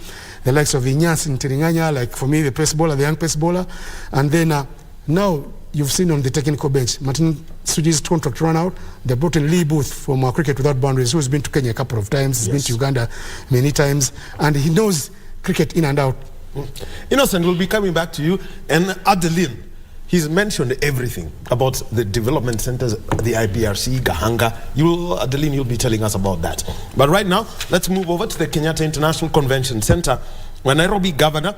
the likes of Inyas in Tiringanya, like for me, the pace bowler, the young pace bowler, and then Now, you've seen on the technical bench, Martin Suji's contract ran out. They brought in Lee Booth from Cricket Without Boundaries, who's been to Kenya a couple of times. He's been to Uganda many times, and he knows cricket in and out. Innocent, we'll be coming back to you. And Adeline, he's mentioned everything about the development centers, the IPRC, Gahanga. Adeline, you'll be telling us about that. But right now, let's move over to the Kenyatta International Convention Center, where Nairobi Governor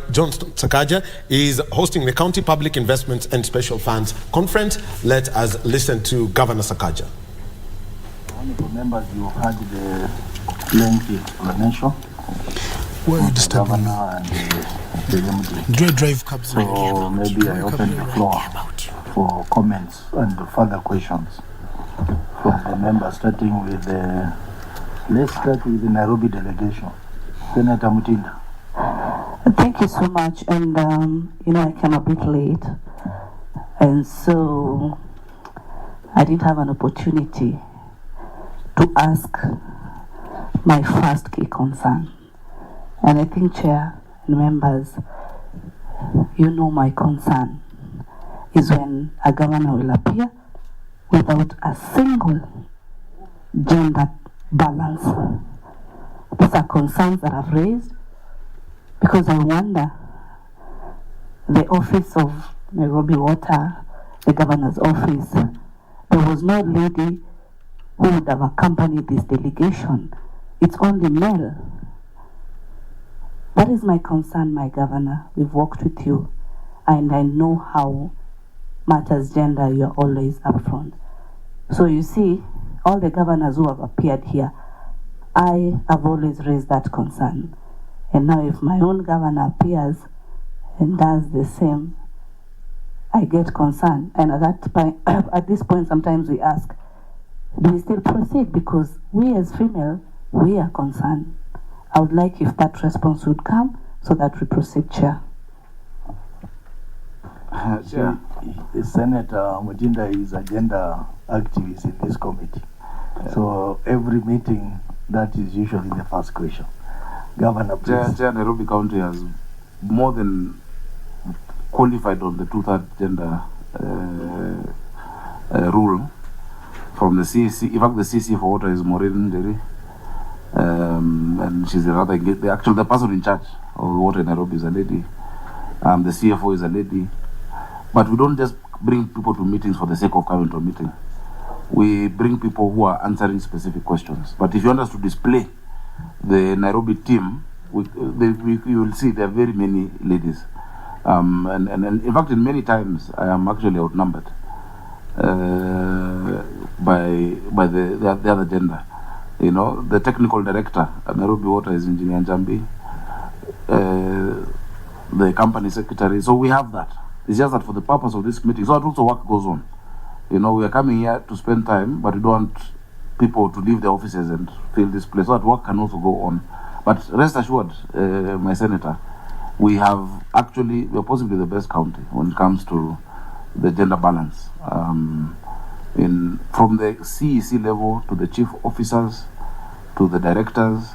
Johnson Sakaja is hosting the County Public Investments and Special Funds Conference. Let us listen to Governor Sakaja. Honorable members, you heard the lengthy explanation. Where are you disturbing me? Do I drive cabs? So maybe I open the floor for comments and further questions from the members, starting with let's start with the Nairobi delegation. Senator Mutinda. Thank you so much, and I came a bit late, and so I didn't have an opportunity to ask my first key concern. And I think, Chair and members, you know my concern is when a governor will appear without a single gender balance. These are concerns that I've raised, because I wonder, the office of Nairobi Water, the governor's office, there was no lady who would have accompanied this delegation. It's only male. That is my concern, my governor. We've worked with you, and I know how matters gender, you're always upfront. So you see, all the governors who have appeared here, I have always raised that concern. And now if my own governor appears and does the same, I get concerned. And at this point, sometimes we ask, do we still proceed? Because we as female, we are concerned. I would like if that response would come so that we proceed, Chair. Chair, Senator Mutinda is a gender activist in this committee. So every meeting, that is usually the first question. Governor, please. Chair, Nairobi County has more than qualified on the 2/3 gender rule from the CEC. In fact, the CEC for water is Maureen Derry. And she's the person in charge of water in Nairobi is a lady. The CFO is a lady. But we don't just bring people to meetings for the sake of coming to a meeting. We bring people who are answering specific questions. But if you want us to display the Nairobi team, you will see there are very many ladies. And in fact, in many times, I am actually outnumbered by the other gender. You know, the technical director at Nairobi Water is Engineer Njambi, the company secretary. So we have that. It's just that for the purpose of this meeting, so that also work goes on. You know, we are coming here to spend time, but we don't want people to leave their offices and fill this place. So that work can also go on. But rest assured, my senator, we are possibly the best county when it comes to the gender balance. From the CEC level to the chief officers, to the directors,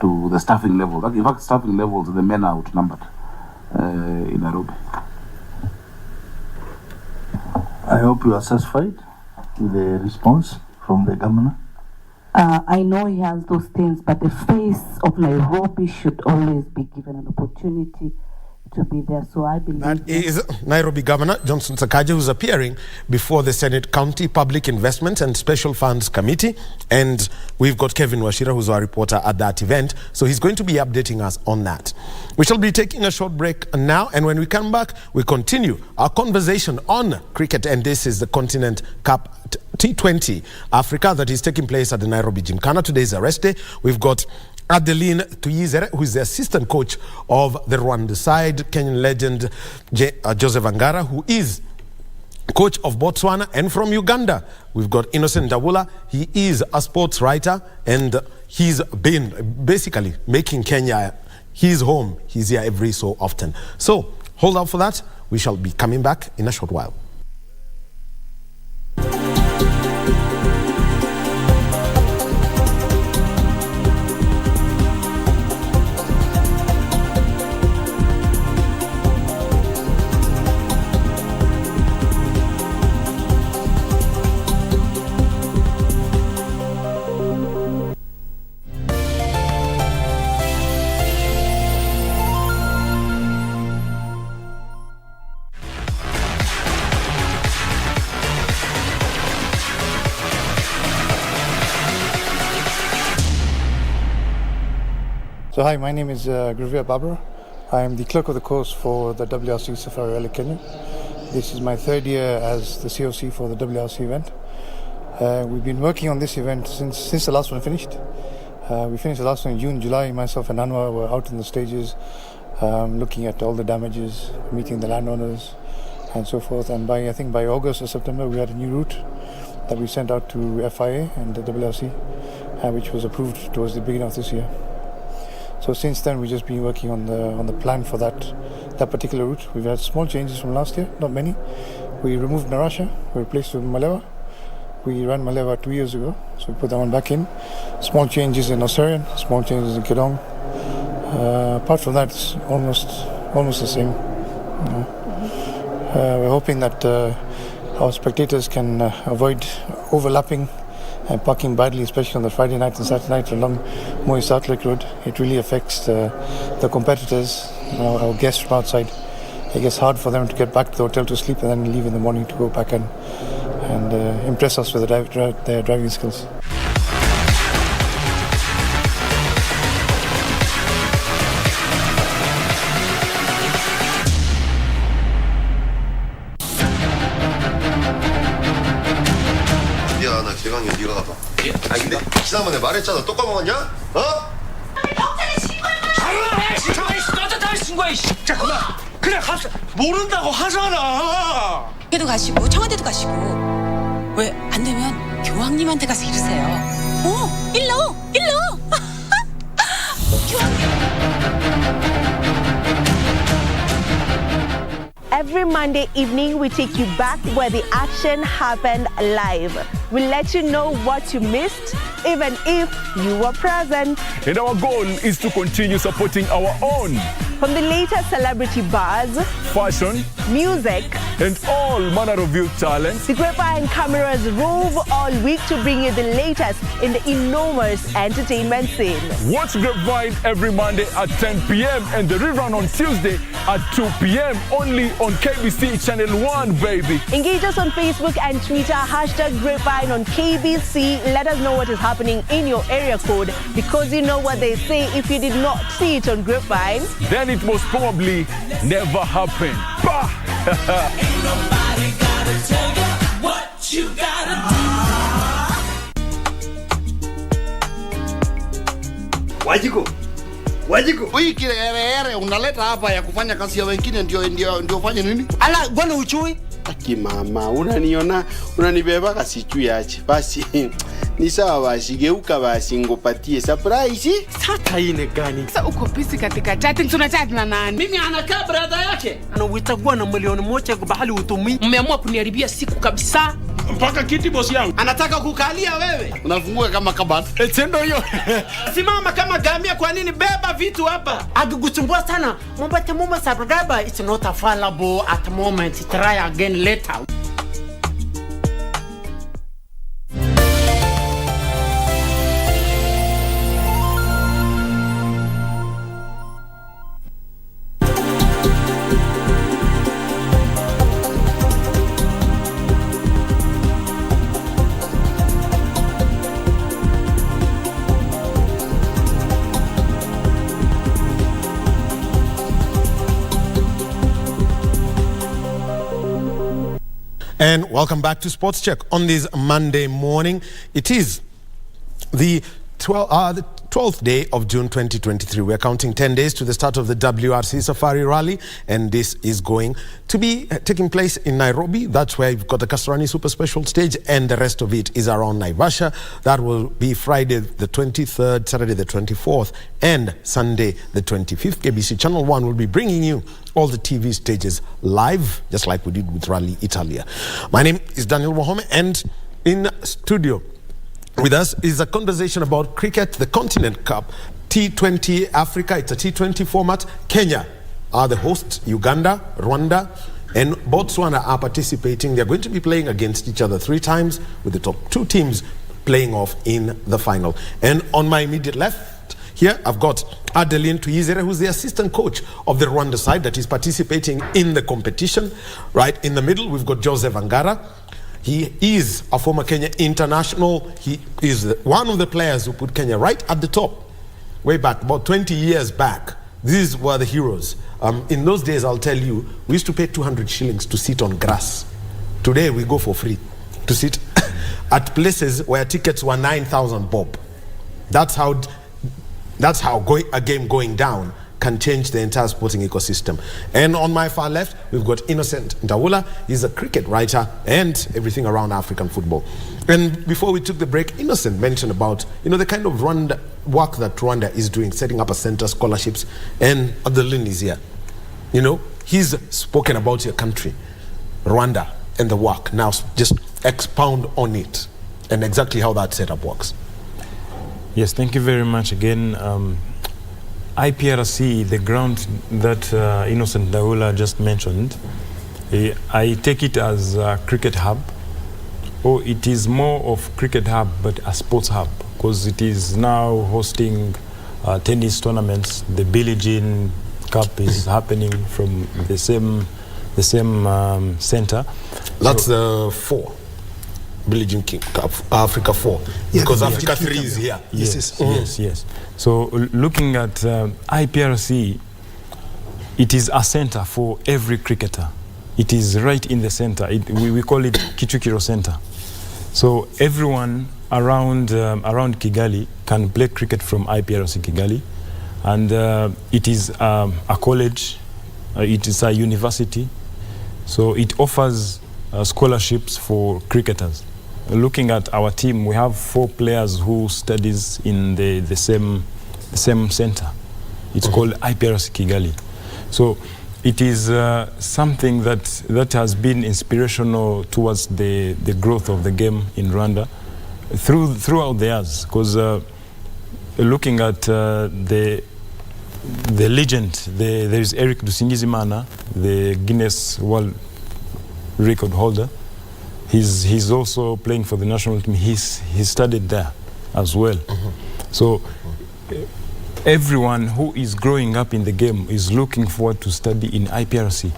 to the staffing level. In fact, staffing levels, the men are outnumbered in Nairobi. I hope you are satisfied with the response from the governor. I know he has those things, but the face of Nairobi should always be given an opportunity to be there. So I believe that is Nairobi Governor Johnson Sakaja, who's appearing before the Senate County Public Investments and Special Funds Committee. And we've got Kevin Washira, who's our reporter at that event. So he's going to be updating us on that. We shall be taking a short break now. And when we come back, we continue our conversation on cricket. And this is the Continent Cup T20 Africa that is taking place at the Nairobi Gymkhana. Today is a rest day. We've got Adeline Tuyizere, who is the assistant coach of the Rwanda side, Kenyan legend Joseph Angara, who is coach of Botswana, and from Uganda, we've got Innocent Ndabula. He is a sports writer, and he's been basically making Kenya his home. He's here every so often. So hold out for that. We shall be coming back in a short while. So hi, my name is Gravia Babra. I am the clerk of the course for the WRC Safari Rally Kenya. This is my third year as the COC for the WRC event. We've been working on this event since the last one finished. We finished the last one in June, July. Myself and Anwar were out in the stages, looking at all the damages, meeting the landowners, and so forth. And I think by August or September, we had a new route that we sent out to FIA and the WRC, which was approved towards the beginning of this year. So since then, we've just been working on the plan for that particular route. We've had small changes from last year, not many. We removed Narasha, we replaced it with Malewa. We ran Malewa 2 years ago, so we put that one back in. Small changes in Osirian, small changes in Kedong. Apart from that, it's almost the same. We're hoping that our spectators can avoid overlapping and parking badly, especially on the Friday night and Saturday night along Moi South Lake Road. It really affects the competitors, our guests from outside. It gets hard for them to get back to the hotel to sleep and then leave in the morning to go back and impress us with their driving skills. 대강이 네가 가봐. 예? 아니 근데 지난번에 말했잖아. 또 까먹었냐? 어? 경찰에 신고해! 어쩌다 신고해! 자 그만! 그냥 가서 모른다고 하잖아! 회도 가시고 청와대도 가시고 왜 안 되면 교황님한테 가서 이러세요. 일로! Every Monday evening, we take you back where the action happened live. We let you know what you missed, even if you were present. And our goal is to continue supporting our own. From the latest celebrity buzz, fashion, music, and all manner of youth talents, the Grapevine cameras rove all week to bring you the latest in the enormous entertainment scene. Watch Grapevine every Monday at 10 p.m. and the rerun on Tuesday at 2 p.m. only on KBC Channel 1, baby. Engage us on Facebook and Twitter, #Grapevine on KBC. Let us know what is happening in your area code, because you know what they say, if you did not see it on Grapevine, then it most probably never happened. Bah! Ain't nobody gotta tell you what you gotta do. Wajiko. Hii kiherehere unaleta hapa ya kufanya kazi ya wengine ndio fanye nini? Ala, bwana uchui? Aki mama, unanibeba kasichui ache. Basi ni sawa basi, geuka basi ngopatie surprise. Sasa ine gani? Sasa uko busy katika chatting, tuna chat na nani? Mimi anakaa brother yake. Anawitagua na milioni moja kwa bahali utumi. Mmeamua kuniharibia siku kabisa. Mpaka kiti bosi yangu. Anataka kukalia wewe. Unafungua kama kabati. Etendo hiyo. Simama kama gamia, kwa nini beba vitu hapa? Akikusumbua sana. Mbate subscriber, it's not available at the moment. Try again later. And welcome back to Sports Check on this Monday morning. It is the 12th day of June 2023. We're counting 10 days to the start of the WRC Safari Rally, and this is going to be taking place in Nairobi. That's where you've got the Kasarani Super Special Stage, and the rest of it is around Naivasha. That will be Friday the 23rd, Saturday the 24th, and Sunday the 25th. KBC Channel 1 will be bringing you all the TV stages live, just like we did with Rally Italia. My name is Daniel Wahome, and in studio with us is a conversation about cricket, the Continent Cup, T20 Africa. It's a T20 format. Kenya are the hosts. Uganda, Rwanda, and Botswana are participating. They're going to be playing against each other 3 times, with the top 2 teams playing off in the final. And on my immediate left here, I've got Adeline Tuyizere, who's the assistant coach of the Rwanda side that is participating in the competition. Right in the middle, we've got Joseph Angara. He is a former Kenya international. He is one of the players who put Kenya right at the top way back, about 20 years back, these were the heroes. In those days, I'll tell you, we used to pay 200 shillings to sit on grass. Today, we go for free to sit at places where tickets were 9,000 bob. That's how a game going down can change the entire sporting ecosystem. And on my far left, we've got Innocent Ndawula. He's a cricket writer and everything around African football. And before we took the break, Innocent mentioned about, the kind of work that Rwanda is doing, setting up a center, scholarships, and Adeline is here. He's spoken about your country, Rwanda, and the work. Now, just expound on it and exactly how that setup works. Yes, thank you very much again. IPRC, the ground that Innocent Ndawula just mentioned, I take it as a cricket hub. Or it is more of cricket hub, but a sports hub, because it is now hosting tennis tournaments. The Billie Jean Cup is happening from the same center. That's the 4. Billie Jean Cup, Africa 4, because Africa 3 is here. Yes. So looking at IPRC, it is a center for every cricketer. It is right in the center. We call it Kichukiro Center. So everyone around Kigali can play cricket from IPRC Kigali, and it is a college. It is a university. So it offers scholarships for cricketers. Looking at our team, we have 4 players who studies in the same center. It's called IPRC Kigali. So it is something that has been inspirational towards the growth of the game in Rwanda throughout the years. Because looking at the legend, there is Eric Dusingizimana, the Guinness World Record holder. He's also playing for the national team. He studied there as well. So everyone who is growing up in the game is looking forward to study in IPRC.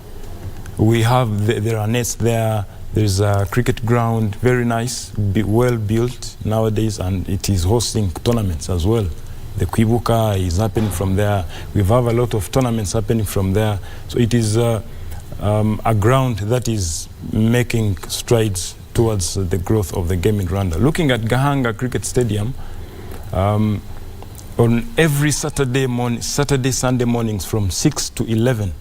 There are nets there. There's a cricket ground, very nice, well built nowadays, and it is hosting tournaments as well. The Kwibuka is happening from there. We have a lot of tournaments happening from there. So it is a ground that is making strides towards the growth of the game in Rwanda. Looking at Gahanga Cricket Stadium, on every Sunday, Sunday mornings from 6 to 11,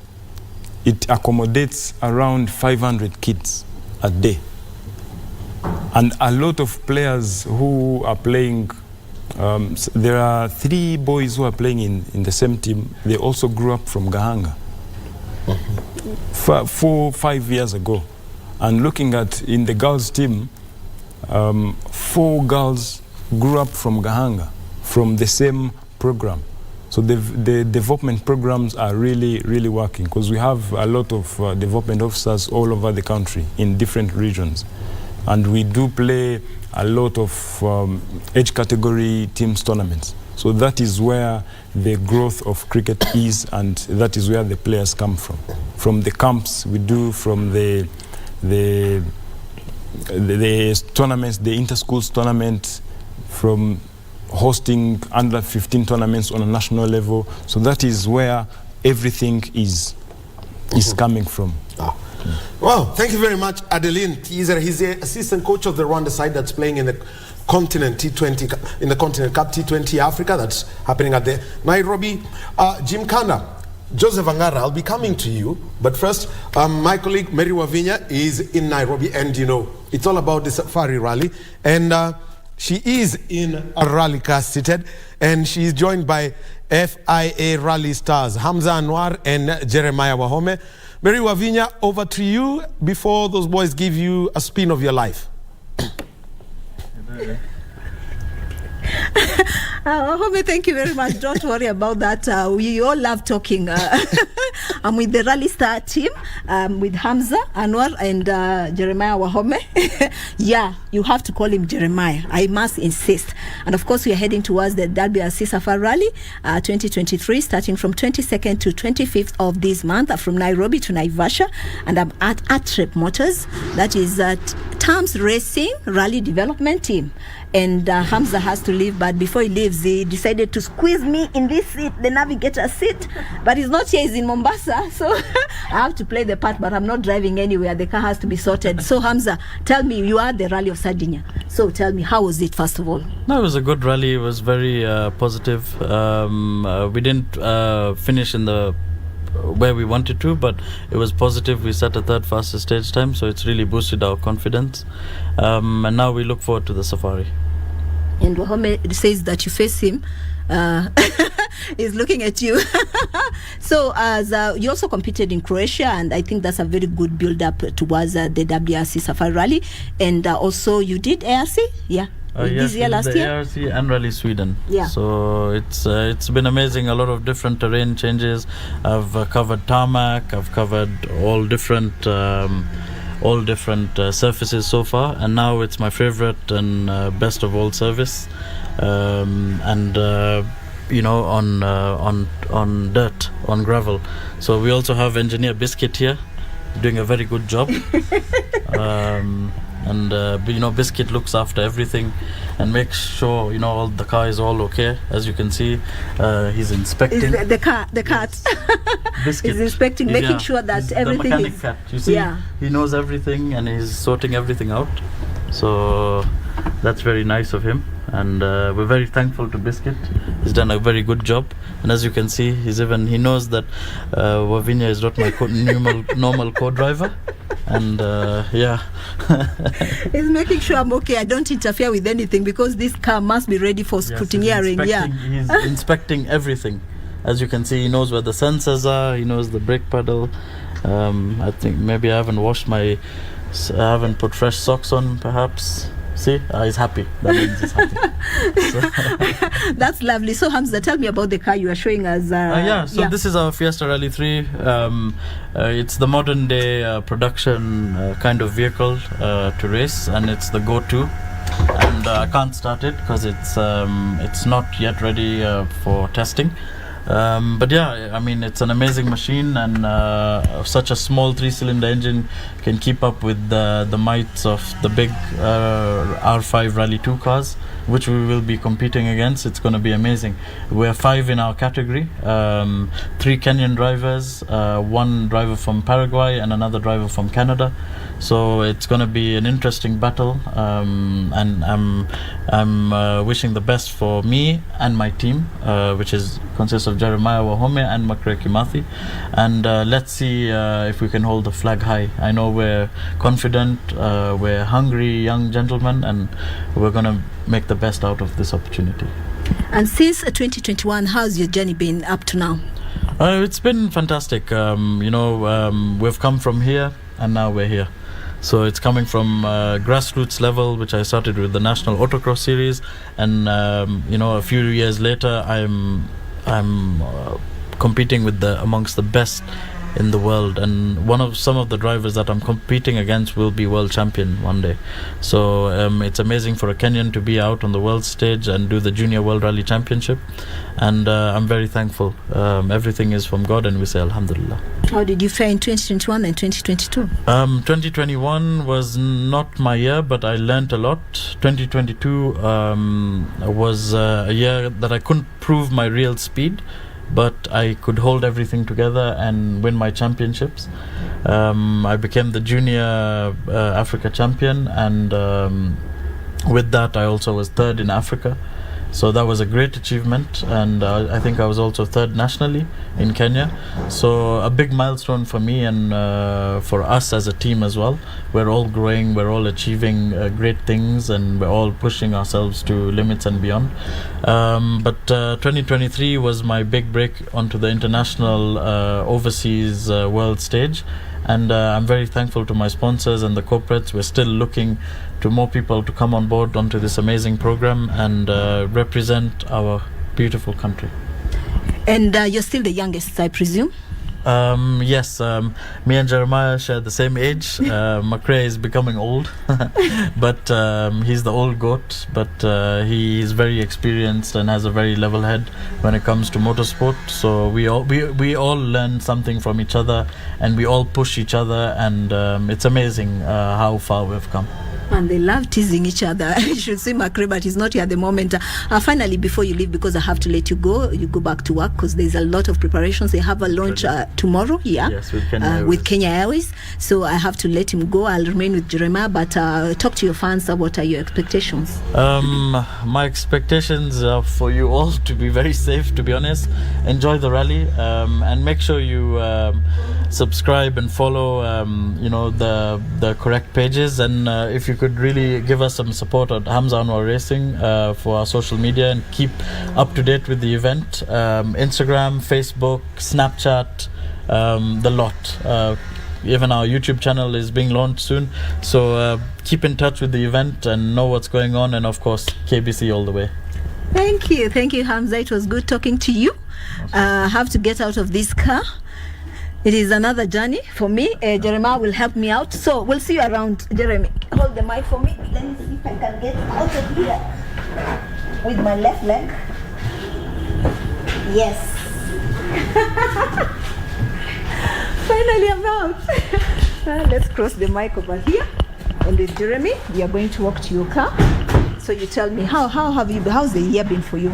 it accommodates around 500 kids a day. And a lot of players who are playing, there are 3 boys who are playing in the same team. They also grew up from Gahanga 4-5 years ago. And looking at in the girls team, 4 girls grew up from Gahanga, from the same program. So the development programs are really, really working, because we have a lot of development officers all over the country in different regions. And we do play a lot of age category teams tournaments. So that is where the growth of cricket is, and that is where the players come from. From the camps we do, from the tournaments, the inter-schools tournament, from hosting under 15 tournaments on a national level. So that is where everything is coming from. Well, thank you very much, Adeline. He's the assistant coach of the Rwanda side that's playing in the Continent T20, in the Continent Cup T20 Africa that's happening at the Nairobi. Jim Kanda, Joseph Angara, I'll be coming to you, but first, my colleague Mary Wavinya is in Nairobi, and it's all about the Safari Rally, and she is in a rally car seated, and she is joined by FIA Rally stars Hamza Anwar and Jeremiah Wahome. Mary Wavinya, over to you before those boys give you a spin of your life. Wahome, thank you very much. Don't worry about that. We all love talking. I'm with the Rally Star team, with Hamza Anwar and Jeremiah Wahome. Yeah, you have to call him Jeremiah. I must insist. And of course, we are heading towards the WRC Safari Rally 2023, starting from 22nd to 25th of this month, from Nairobi to Naivasha. And I'm at Trip Motors. That is at Tams Racing Rally Development Team. And Hamza has to leave, but before he leaves, he decided to squeeze me in this seat, the navigator seat. But he's not here, he's in Mombasa, so I have to play the part, but I'm not driving anywhere. The car has to be sorted. So Hamza, tell me, you are the Rally of Sardinia. So tell me, how was it, first of all? No, it was a good rally. It was very positive. We didn't finish in the where we wanted to, but it was positive. We set a third fastest stage time, so it's really boosted our confidence, and now we look forward to the safari. And Wahome says that you face him. He's looking at you. So as you also competed in Croatia, and I think that's a very good build up towards the WRC Safari Rally, and also you did ARC, Yes, this year, last the year, ARC and Rally Sweden. Yeah. So it's been amazing. A lot of different terrain changes. I've covered tarmac. I've covered all different surfaces so far, and now it's my favorite and best of all service. You know, on dirt, on gravel. So we also have engineer Biscuit here, doing a very good job. You know, Biscuit looks after everything and makes sure, you know, all the car is all okay. As you can see, he's inspecting. Is the cat. Biscuit. He's inspecting, making sure that he's everything the mechanic is. cat. You see, he knows everything and he's sorting everything out. So that's very nice of him, and we're very thankful to Biscuit. He's done a very good job, and as you can see, he knows that Wavinya is not my normal co-driver, and He's making sure I'm okay. I don't interfere with anything, because this car must be ready for scrutineering. He's inspecting everything. As you can see, he knows where the sensors are. He knows the brake pedal. I think maybe I haven't put fresh socks on, perhaps. See, he's happy. That means he's happy. That's lovely. So Hamza, tell me about the car you are showing us. This is our Fiesta Rally 3. It's the modern day production kind of vehicle to race, and it's the go-to. And I can't start it because it's not yet ready for testing. But yeah, I mean, it's an amazing machine, and such a small 3-cylinder engine can keep up with the mights of the big R5 Rally 2 cars, which we will be competing against. It's going to be amazing. We're 5 in our category, 3 Kenyan drivers, 1 driver from Paraguay and another driver from Canada. So it's going to be an interesting battle, and I'm wishing the best for me and my team, which consists of Jeremiah Wahome and Makre Kimathi, and let's see if we can hold the flag high. I know we're confident, we're hungry young gentlemen, and we're going to make the best out of this opportunity. And since 2021, how's your journey been up to now? It's been fantastic. We've come from here and now we're here. So it's coming from grassroots level, which I started with the National Autocross Series, and a few years later, I'm competing with amongst the best in the world, and some of the drivers that I'm competing against will be world champion one day. So it's amazing for a Kenyan to be out on the world stage and do the Junior World Rally Championship, and I'm very thankful. Everything is from God, and we say Alhamdulillah. How did you fare in 2021 and 2022? 2021 was not my year, but I learnt a lot. 2022 was a year that I couldn't prove my real speed, but I could hold everything together and win my championships. I became the junior Africa champion, and with that I also was 3rd in Africa. So that was a great achievement, and I think I was also 3rd nationally in Kenya. So a big milestone for me and for us as a team as well. We're all growing, we're all achieving great things, and we're all pushing ourselves to limits and beyond. But 2023 was my big break onto the international overseas world stage. And I'm very thankful to my sponsors and the corporates. We're still looking to more people to come on board onto this amazing program and represent our beautiful country. And you're still the youngest, I presume? Yes, me and Jeremiah share the same age. Makre is becoming old, but he's the old goat. But he is very experienced and has a very level head when it comes to motorsport. So we all learn something from each other, and we all push each other, and it's amazing how far we've come. And they love teasing each other. You should see Macrae, but he's not here at the moment. Finally, before you leave, because I have to let you go back to work because there's a lot of preparations. They have a launch tomorrow, Yes, with Kenya Airways. So I have to let him go. I'll remain with Jeremiah, but talk to your fans. What are your expectations? My expectations are for you all to be very safe, to be honest. Enjoy the rally, and make sure you subscribe and follow the correct pages, and if you could really give us some support at Hamza Anwar Racing for our social media and keep up to date with the event. Instagram, Facebook, Snapchat, the lot. Even our YouTube channel is being launched soon, so keep in touch with the event and know what's going on, and of course KBC all the way. Thank you Hamza, it was good talking to you. I have to get out of this car. It is another journey for me. Jeremiah will help me out, so we'll see you around. Jeremy, hold the mic for me. Let me see if I can get out of here with my left leg. Yes. Finally I'm out. Let's cross the mic over here, and with Jeremy we are going to walk to your car. So you tell me, how's the year been for you?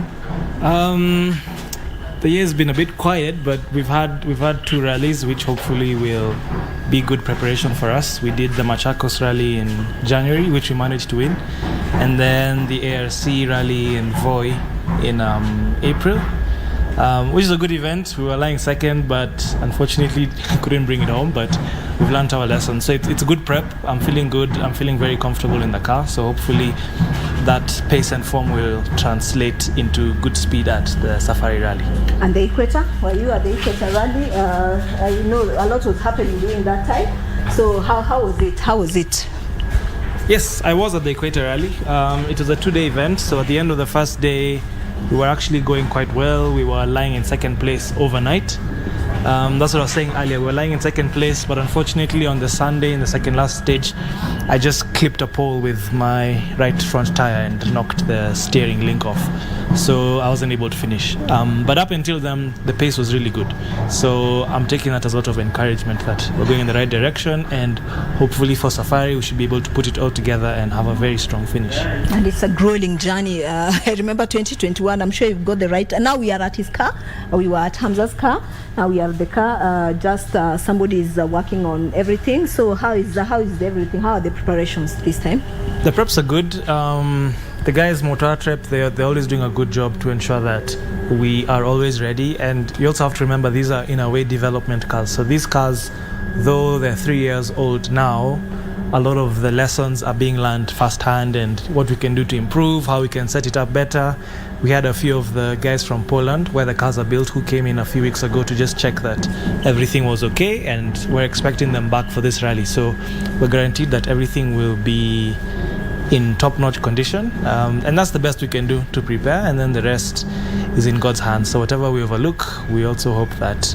The year's been a bit quiet, but we've had 2 rallies, which hopefully will be good preparation for us. We did the Machakos rally in January, which we managed to win, and then the ARC rally in Voi in April, which is a good event. We were lying second, but unfortunately couldn't bring it home. But we've learned our lesson, so it's a good prep. I'm feeling good. I'm feeling very comfortable in the car. So hopefully that pace and form will translate into good speed at the Safari Rally. And the Equator, were you at the Equator Rally? I know a lot was happening during that time. So how was it? Yes, I was at the Equator Rally. It was a 2-day event. So at the end of the first day, we were actually going quite well. We were lying in second place overnight. That's what I was saying earlier. We were lying in second place, but unfortunately on the Sunday, in the second last stage, I just clipped a pole with my right front tire and knocked the steering link off. So I wasn't able to finish. But up until then, the pace was really good. So I'm taking that as a lot of encouragement that we're going in the right direction, and hopefully for Safari, we should be able to put it all together and have a very strong finish. And it's a grueling journey. I remember 2021, I'm sure you've got the right. And now we are at his car. We were at Hamza's car. Now we are at the car. Somebody is working on everything. So how is everything? How are the preparations this time? The preps are good. The guys Motor Trep, they're always doing a good job to ensure that we are always ready. And you also have to remember these are in a way development cars. So these cars, though they're 3 years old now, a lot of the lessons are being learned firsthand, and what we can do to improve, how we can set it up better. We had a few of the guys from Poland, where the cars are built, who came in a few weeks ago to just check that everything was okay, and we're expecting them back for this rally. So we're guaranteed that everything will be in top-notch condition, and that's the best we can do to prepare, and then the rest is in God's hands. So whatever we overlook, we also hope that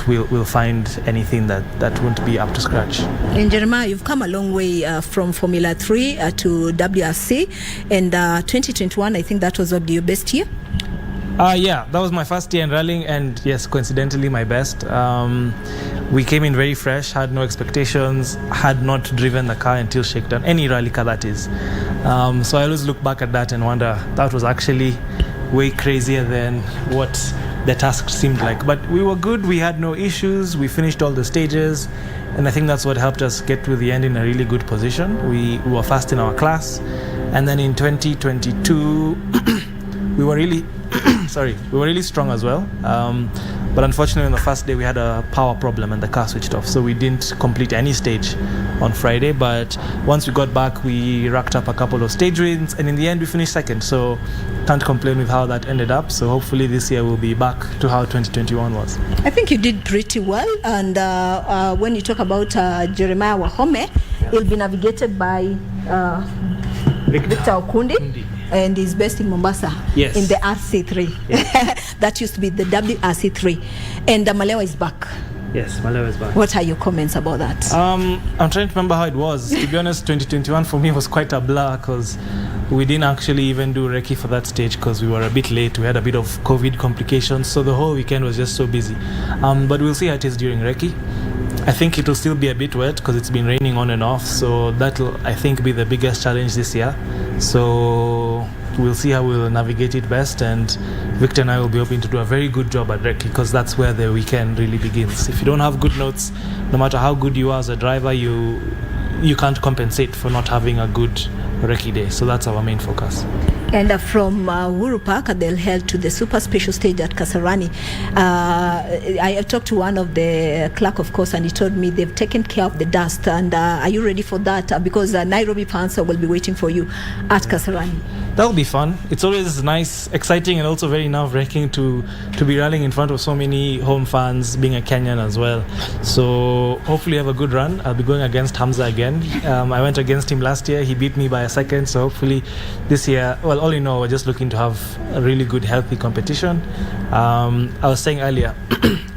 we'll find anything that won't be up to scratch. And Jeremiah, you've come a long way from Formula 3 to WRC, and 2021, I think that was your best year? Yeah, that was my first year in rallying, and yes, coincidentally my best. We came in very fresh, had no expectations, had not driven the car until shakedown, any rally car that is. So I always look back at that and wonder, that was actually way crazier than what the task seemed like. But we were good, we had no issues, we finished all the stages, and I think that's what helped us get to the end in a really good position. We were fast in our class, and then in 2022 we were really strong as well. But unfortunately on the first day we had a power problem and the car switched off, so we didn't complete any stage on Friday. But once we got back, we racked up a couple of stage wins, and in the end we finished second, so can't complain with how that ended up. So hopefully this year we'll be back to how 2021 was. I think you did pretty well, and when you talk about Jeremiah Wahome, he'll be navigated by Victor Okundi. And is based in Mombasa, yes, in the RC3. Yes. That used to be the WRC3. And Malewa is back. Yes, Malewa is back. What are your comments about that? I'm trying to remember how it was. To be honest, 2021 for me was quite a blur, because we didn't actually even do recce for that stage because we were a bit late. We had a bit of COVID complications, so the whole weekend was just so busy. But we'll see how it is during recce. I think it will still be a bit wet because it's been raining on and off. So that will, I think, be the biggest challenge this year. So we'll see how we'll navigate it best. And Victor and I will be hoping to do a very good job at recce because that's where the weekend really begins. If you don't have good notes, no matter how good you are as a driver, you can't compensate for not having a good recce day. So that's our main focus. And from Uhuru Park, they'll head to the super special stage at Kasarani. I talked to one of the clerk, of course, and he told me they've taken care of the dust. And are you ready for that? Because Nairobi Panzer will be waiting for you at Kasarani. That'll be fun. It's always nice, exciting, and also very nerve-wracking to be rallying in front of so many home fans, being a Kenyan as well. So hopefully have a good run. I'll be going against Hamza again. I went against him last year. He beat me by a second. So hopefully this year, well, all in all, we're just looking to have a really good, healthy competition. I was saying earlier,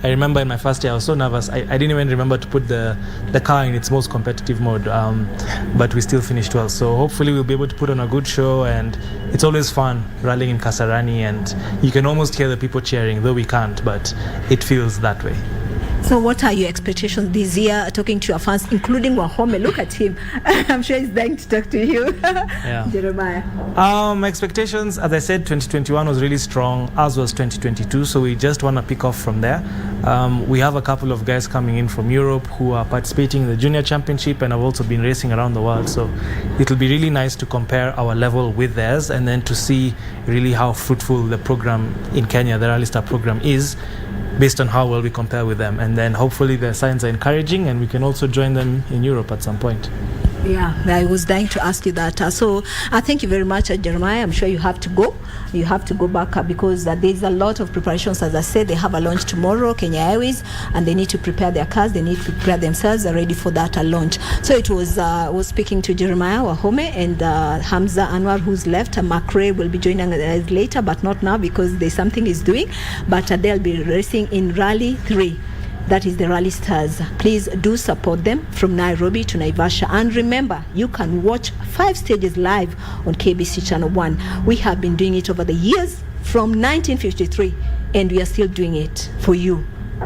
I remember in my first year, I was so nervous. I didn't even remember to put the car in its most competitive mode, but we still finished well. So hopefully we'll be able to put on a good show, and it's always fun rallying in Kasarani, and you can almost hear the people cheering, though we can't, but it feels that way. So what are your expectations this year, talking to your fans, including Wahome? Look at him. I'm sure he's dying to talk to you. Yeah. Jeremiah. My expectations, as I said, 2021 was really strong, as was 2022, so we just want to pick off from there. We have a couple of guys coming in from Europe who are participating in the junior championship and have also been racing around the world, so it'll be really nice to compare our level with theirs and then to see really how fruitful the program in Kenya, the Rally Star program, is based on how well we compare with them. And then hopefully the signs are encouraging and we can also join them in Europe at some point. Yeah, I was dying to ask you that. So thank you very much, Jeremiah. I'm sure you have to go. You have to go back because there's a lot of preparations. As I said, they have a launch tomorrow, Kenya Airways, and they need to prepare their cars. They need to prepare themselves. They're ready for that launch. So it was speaking to Jeremiah Wahome and Hamza Anwar, who's left. McRae will be joining us later, but not now because there's something he's doing. But they'll be racing in Rally 3. That is the Rally Stars. Please do support them from Nairobi to Naivasha. And remember, you can watch 5 stages live on KBC Channel 1. We have been doing it over the years from 1953, and we are still doing it for you.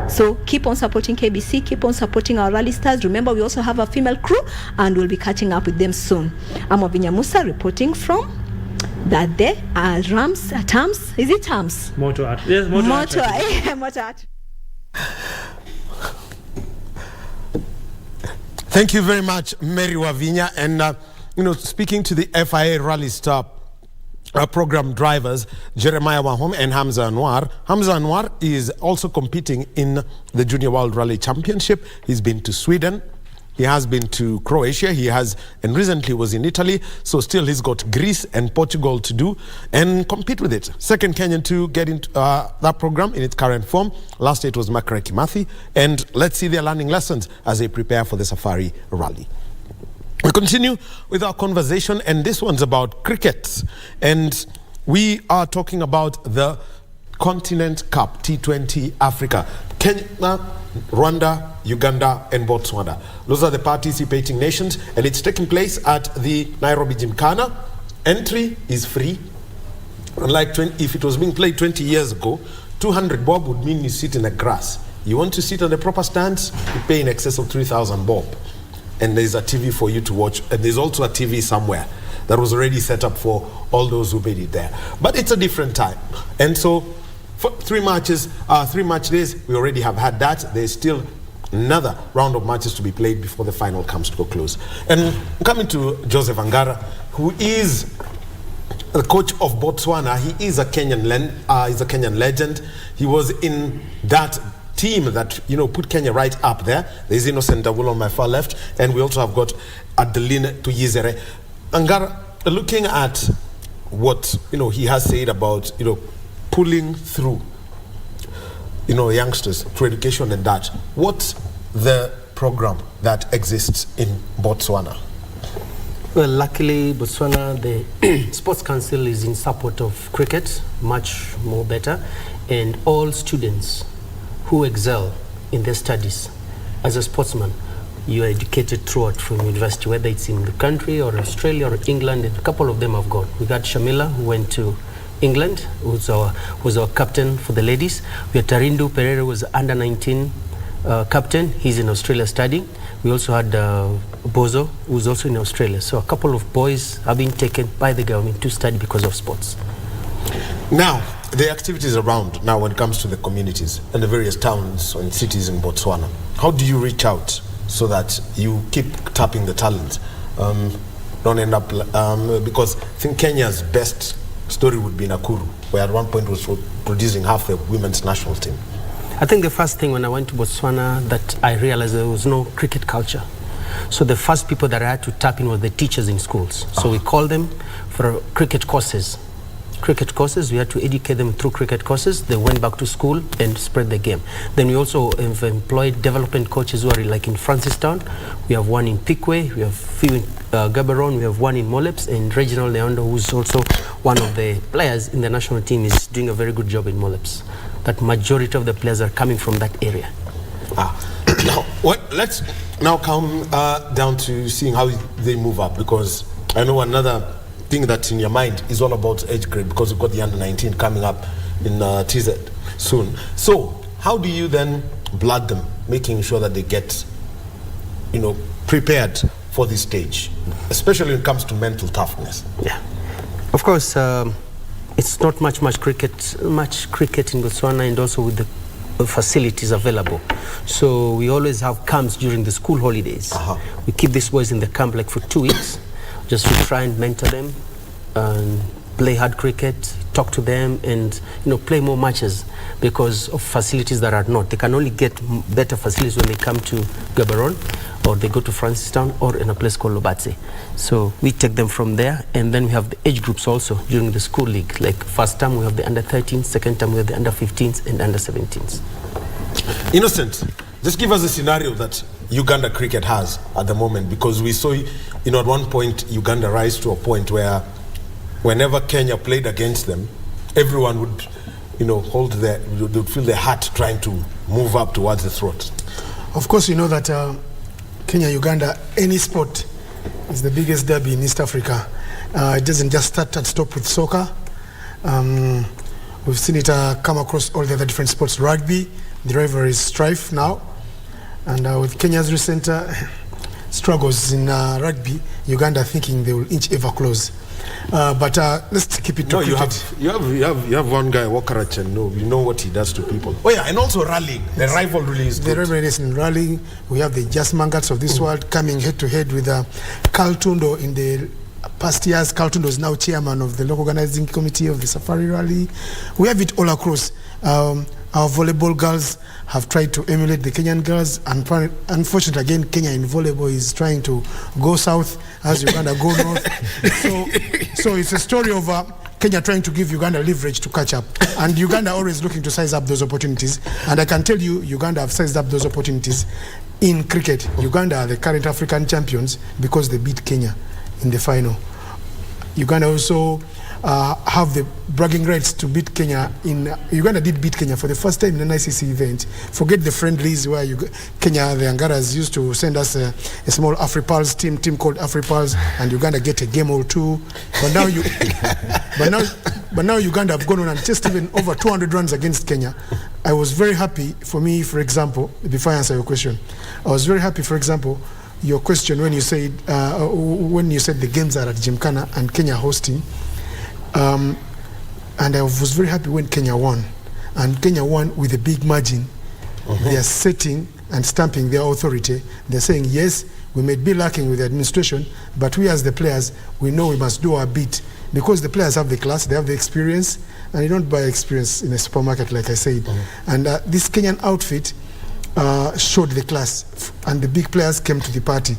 So keep on supporting KBC, keep on supporting our Rally Stars. Remember, we also have a female crew, and we'll be catching up with them soon. I'm Wavinya Musa reporting from that day. Tams? Is it Tams? Moto Art. Yes, Moto Art. Moto Art. Thank you very much, Mary Wavinya. And, speaking to the FIA Rally Star program drivers, Jeremiah Wahome and Hamza Anwar. Hamza Anwar is also competing in the Junior World Rally Championship. He's been to Sweden. He has been to Croatia. And recently was in Italy. So still he's got Greece and Portugal to do and compete with it. Second Kenyan to get into that program in its current form. Last year it was Makare Kimathi. And let's see their learning lessons as they prepare for the Safari Rally. We continue with our conversation, and this one's about cricket. And we are talking about the Continent Cup, T20 Africa. Kenya, Rwanda, Uganda, and Botswana. Those are the participating nations, and it's taking place at the Nairobi Gymkhana. Entry is free. Unlike if it was being played 20 years ago, 200 bob would mean you sit in the grass. You want to sit on the proper stands, you pay in excess of 3,000 bob. And there's a TV for you to watch, and there's also a TV somewhere that was already set up for all those who made it there. But it's a different time. And so, for 3 match days, we already have had that. There's still another round of matches to be played before the final comes to a close. And I'm coming to Joseph Angara, who is the coach of Botswana. He is a Kenyan legend. He was in that team that put Kenya right up there. There's Innocent Dawulo on my far left, and we also have got Adeline Tuyizere. Angara, looking at what he has said about pulling through youngsters through education and that, what's the program that exists in Botswana? Well, luckily, Botswana, the Sports Council is in support of cricket, much more better, and all students who excel in their studies as a sportsman, you are educated throughout from university, whether it's in the country or Australia or England, and a couple of them have gone. We got Shamila, who went to England, who's our captain for the ladies. We had Tarindu Pereira, who was under 19 captain. He's in Australia studying. We also had Bozo, who's also in Australia. So a couple of boys have been taken by the government to study because of sports. Now, the activities around now when it comes to the communities and the various towns and cities in Botswana, how do you reach out so that you keep tapping the talent? Don't end up, because I think Kenya's best story would be Nakuru, where at one point was producing half the women's national team. I think the first thing when I went to Botswana that I realized there was no cricket culture. So the first people that I had to tap in were the teachers in schools. So we called them for cricket courses. We had to educate them through cricket courses. They went back to school and spread the game. Then we also have employed development coaches who are like in Francistown. We have one in Piquet, we have few in Gaborone, we have one in Moleps, and Reginald Leondo, who's also one of the players in the national team, is doing a very good job in Moleps. That majority of the players are coming from that area. Now, let's now come down to seeing how they move up, because I know another thing that's in your mind is all about age grade, because we've got the under-19 coming up in TZ soon. So how do you then blood them, making sure that they get, prepared for this stage, especially when it comes to mental toughness? Yeah, of course, it's not much cricket in Botswana, and also with the facilities available. So we always have camps during the school holidays. We keep these boys in the camp like for 2 weeks, just to try and mentor them and play hard cricket, talk to them, and play more matches, because of facilities that are not. They can only get better facilities when they come to Gaborone, or they go to Francistown, or in a place called Lobatse. So we take them from there, and then we have the age groups also during the school league. Like first term we have the under-13s, second term we have the under-15s and under-17s. Innocent, just give us a scenario that Uganda cricket has at the moment, because we saw, at one point Uganda rise to a point where whenever Kenya played against them, everyone would, would feel their heart trying to move up towards the throat. Of course, you know that Kenya, Uganda, any sport is the biggest derby in East Africa. It doesn't just start and stop with soccer. We've seen it come across all the other different sports. Rugby, the rivalry is strife now. And with Kenya's recent struggles in rugby, Uganda thinking they will inch ever close. But let's keep it to cricket. You have one guy, Wakarachen, you know what he does to people. Oh yeah, and also rallying. The rivalry is good. The rivalry is in rallying. We have the Just Mangats of this world coming head to head with Carl Tundo. In the past years, Carl Tundo is now chairman of the local organizing committee of the Safari Rally. We have it all across. Our volleyball girls have tried to emulate the Kenyan girls, and unfortunately again Kenya in volleyball is trying to go south as Uganda go north. So it's a story of Kenya trying to give Uganda leverage to catch up, and Uganda always looking to size up those opportunities. And I can tell you, Uganda have sized up those opportunities in cricket. Uganda are the current African champions because they beat Kenya in the final. Uganda also have the bragging rights to beat Kenya. Uganda did beat Kenya for the first time in an ICC event. Forget the friendlies where Kenya, the Angaras, used to send us a small AfriPulse team called AfriPulse, and Uganda get a game or two. But now Uganda have gone on and just even over 200 runs against Kenya. I was very happy, for example, before I answer your question, I was very happy, for example, your question when you said the games are at Gymkhana and Kenya hosting. And I was very happy when Kenya won. And Kenya won with a big margin. They are setting and stamping their authority. They're saying, yes, we may be lacking with the administration, but we as the players, we know we must do our bit. Because the players have the class, they have the experience, and you don't buy experience in a supermarket, like I said. And this Kenyan outfit showed the class, and the big players came to the party.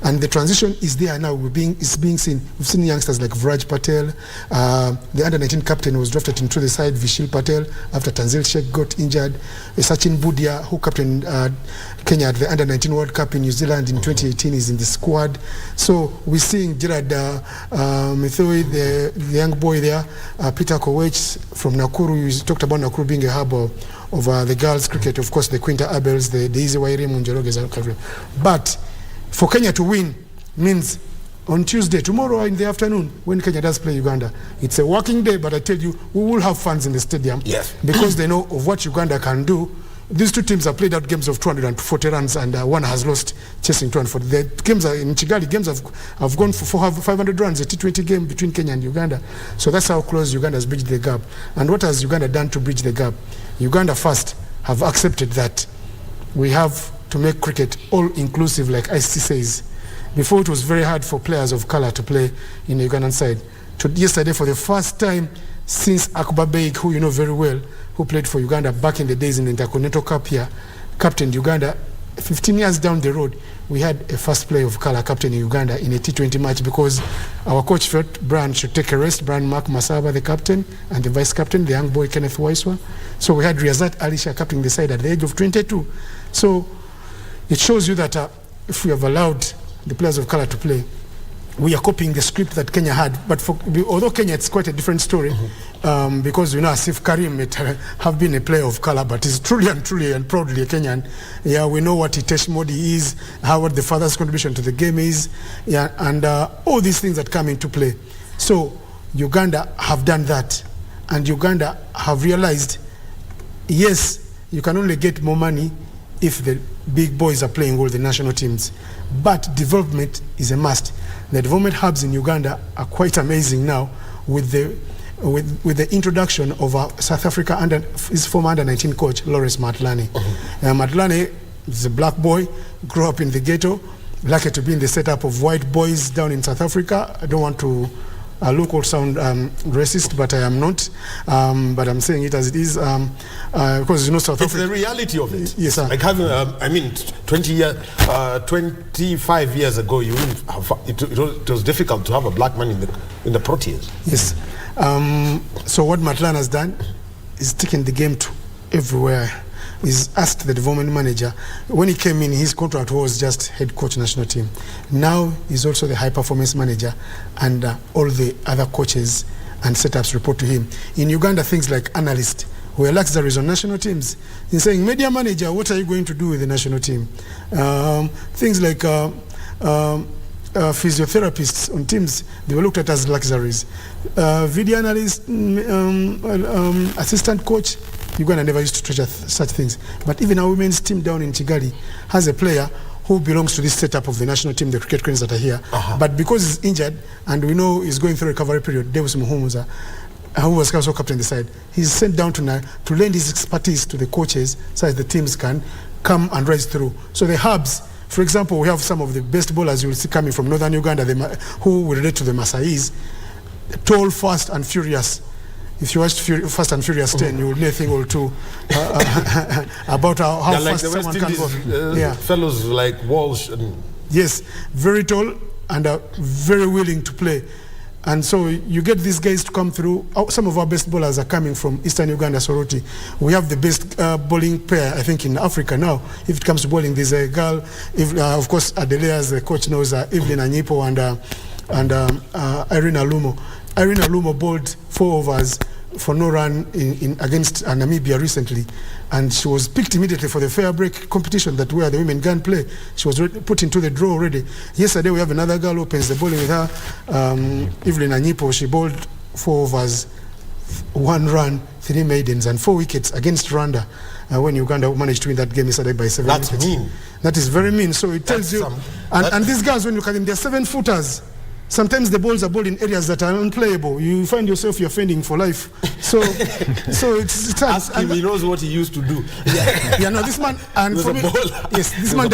And the transition is there now. It's being seen. We've seen youngsters like Vraj Patel. The under-19 captain was drafted into the side, Vishil Patel, after Tanzil Sheikh got injured. Sachin Budia, who captained Kenya at the under-19 World Cup in New Zealand in 2018, is in the squad. So we're seeing Gerard Mithui, the young boy there, Peter Kowech from Nakuru. You talked about Nakuru being a hub of the girls' cricket. Of course, the Quinta Abels, the Easy Wairi, Munjoroge. But for Kenya to win means on Tuesday, tomorrow in the afternoon, when Kenya does play Uganda, it's a working day, but I tell you, we will have fans in the stadium. Yes. Because they know of what Uganda can do these two teams have played out games of 240 runs, and one has lost chasing 240. The games are in Kigali, games have gone for 500 runs, a T20 game between Kenya and Uganda. So that's how close Uganda has bridged the gap. And what has Uganda done to bridge the gap? Uganda first have accepted that we have to make cricket all-inclusive, like ICC says. Before, it was very hard for players of color to play in the Ugandan side. Yesterday, for the first time since Akbar Beg, who you know very well, who played for Uganda back in the days in the Intercontinental Cup here, captained Uganda. 15 years down the road, we had a first player of color captain in Uganda in a T20 match because our coach felt Brian should take a rest. Brian Mark Masaba, the captain, and the vice captain, the young boy Kenneth Waiswa. So we had Riazat Alisha captaining the side at the age of 22. So it shows you that if we have allowed the players of color to play, we are copying the script that Kenya had. But although Kenya, it's quite a different story, because you know, Asif Karim may have been a player of color, but he's truly and proudly a Kenyan. Yeah, we know what Hitesh Modi is, what the father's contribution to the game is, yeah, and all these things that come into play. So Uganda have done that, and Uganda have realized, yes, you can only get more money if the big boys are playing all the national teams. But development is a must. The development hubs in Uganda are quite amazing now with the introduction of South Africa his former under-19 coach, Lawrence Matlane. Matlane is a black boy, grew up in the ghetto, lucky to be in the setup of white boys down in South Africa. I don't want to look or sound racist, but I am not. But I'm saying it as it is, because you know South Africa. It's the reality of it. Yes, sir. Like having, 25 years ago, you wouldn't have, it was difficult to have a black man in the Proteas. Yes. So what Matlan has done is taken the game to everywhere. He's asked the development manager. When he came in, his contract was just head coach national team. Now he's also the high performance manager, and all the other coaches and setups report to him. In Uganda, things like analyst were luxuries on national teams. He's saying, media manager, what are you going to do with the national team? Things like physiotherapists on teams, they were looked at as luxuries. Video analyst, assistant coach, Uganda never used to treasure such things. But even our women's team down in Kigali has a player who belongs to this setup of the national team, the cricket queens that are here. But because he's injured, and we know he's going through a recovery period, Davis Muhumuza, who was also captain the side, he's sent down to lend his expertise to the coaches so that the teams can come and rise through. So the hubs, for example, we have some of the best bowlers you will see coming from northern Uganda, who will relate to the Maasais, tall, fast, and furious. If you watched Fast and Furious 10, you will know a thing or two about how fast someone can go. Fellows like Walsh. Yes, very tall and very willing to play. And so you get these guys to come through. Some of our best bowlers are coming from Eastern Uganda, Soroti. We have the best bowling pair, I think, in Africa now. If it comes to bowling, there's a girl, of course, Adelea, as the coach knows, Evelyn Anyipo and Irene Alumo. Irene Alumo bowled 4 overs for no run against Namibia recently, and she was picked immediately for the fair break competition where the women can play. She was put into the draw already. Yesterday we have another girl who opens the bowling with her, Evelyn Anyipo. She bowled 4 overs, 1 run, 3 maidens, and 4 wickets against Rwanda. When Uganda managed to win that game yesterday by 7 wickets. That's mean. That is very mean. So it tells you, and these guys, when you look at them, they're 7-footers. Sometimes the balls are bowled in areas that are unplayable. You find yourself you're fending for life. So it's ask him. He knows what he used to do. No, this man, and for me, yes, this man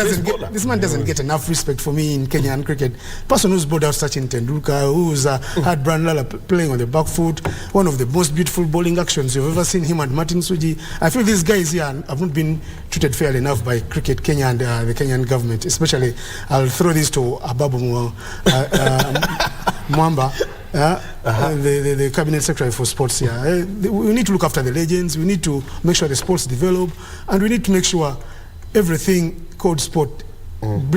doesn't get enough respect for me in Kenyan cricket. Person who's bowled out Sachin Tendulkar, who's had Brian Lala playing on the back foot, one of the most beautiful bowling actions you've ever seen, him and Martin Suji. I feel these guys here have not been treated fairly enough by Cricket Kenya and the Kenyan government. Especially, I'll throw this to Ababu Mwamba, the cabinet secretary for sports here. We need to look after the legends. We need to make sure the sports develop, and we need to make sure everything called sport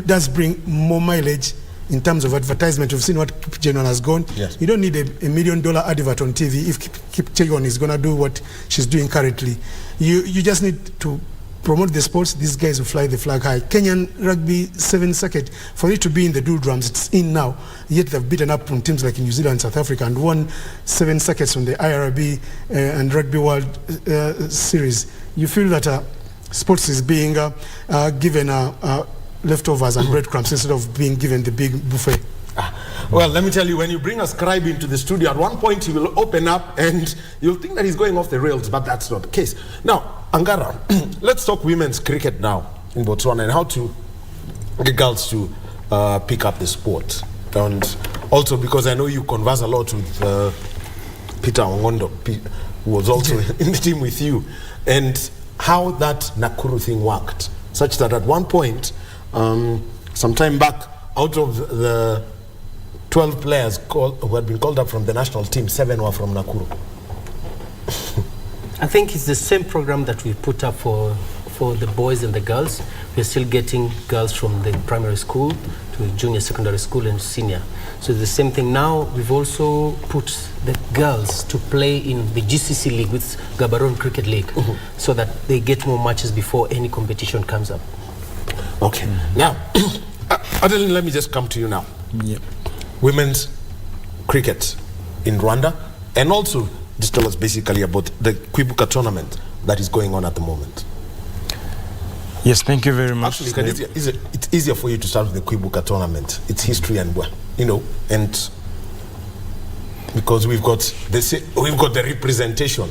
does bring more mileage in terms of advertisement. We've seen what Kipchirchir has gone. Yes. You don't need a $1 million advert on TV if Kipchirchir is going to do what she's doing currently. You just need to promote the sports. These guys will fly the flag high. Kenyan rugby 7 circuit, for it to be in the doldrums, it's in now. Yet they've beaten up on teams like New Zealand and South Africa and won 7 circuits on the IRB and Rugby World Series. You feel that sports is being given leftovers and breadcrumbs instead of being given the big buffet. Well, let me tell you, when you bring a scribe into the studio, at one point he will open up and you'll think that he's going off the rails, but that's not the case. Now, Angara, let's talk women's cricket now in Botswana and how to get girls to pick up the sport. And also because I know you converse a lot with Peter Ongondo, who was also in the team with you, and how that Nakuru thing worked, such that at one point, some time back, out of the 12 players who had been called up from the national team, 7 were from Nakuru. I think it's the same program that we put up for the boys and the girls. We're still getting girls from the primary school to junior secondary school and senior. So the same thing now. We've also put the girls to play in the GCC League with Gaborone Cricket League, so that they get more matches before any competition comes up. Okay. Now, Adeline, let me just come to you now. Yep. Women's cricket in Rwanda, and also just tell us basically about the Kwibuka tournament that is going on at the moment. Yes, thank you very much. Actually, it's easier for you to start with the Kwibuka tournament. It's history and, you know, and because we've got the representation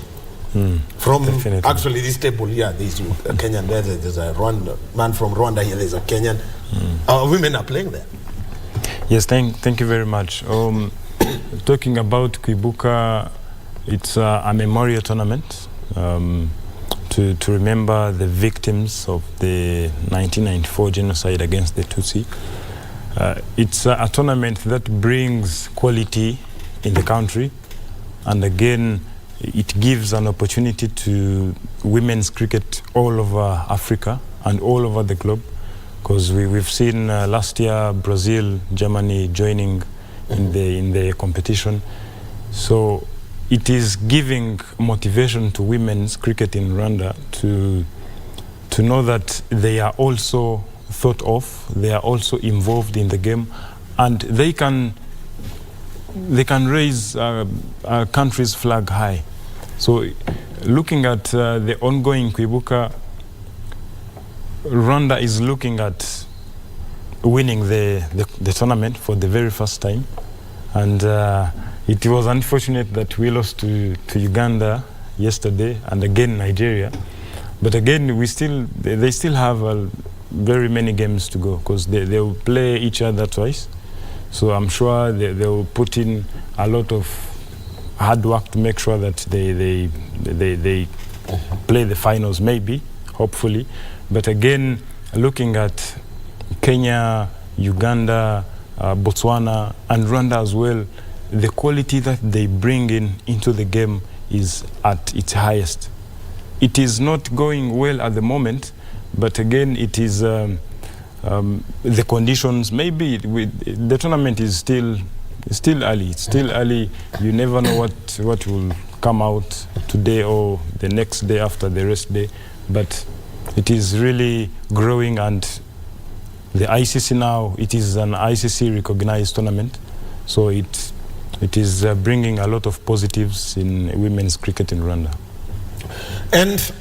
from definitely. Actually this table here. There's a Kenyan there. There's a Rwanda man from Rwanda here. There's a Kenyan. Our women are playing there. Yes, thank you very much. Talking about Kwibuka, it's a memorial tournament to remember the victims of the 1994 genocide against the Tutsi. It's a tournament that brings quality in the country, and again, it gives an opportunity to women's cricket all over Africa and all over the globe, because we've seen last year Brazil, Germany joining in the competition. So it is giving motivation to women's cricket in Rwanda to know that they are also thought of, they are also involved in the game, and they can raise a country's flag high. So looking at the ongoing Kwibuka, Rwanda is looking at winning the tournament for the very first time, and it was unfortunate that we lost to Uganda yesterday, and again Nigeria. But again, they still have very many games to go, because they will play each other twice. So I'm sure they will put in a lot of hard work to make sure that they play the finals, maybe, hopefully. But again, looking at Kenya, Uganda, Botswana, and Rwanda as well, the quality that they bring into the game is at its highest. It is not going well at the moment, but again, it is the conditions. Maybe the tournament is still early. It's still early. You never know what will come out today or the next day after the rest day. But it is really growing, and the ICC now, it is an ICC recognized tournament. So it is bringing a lot of positives in women's cricket in Rwanda. And,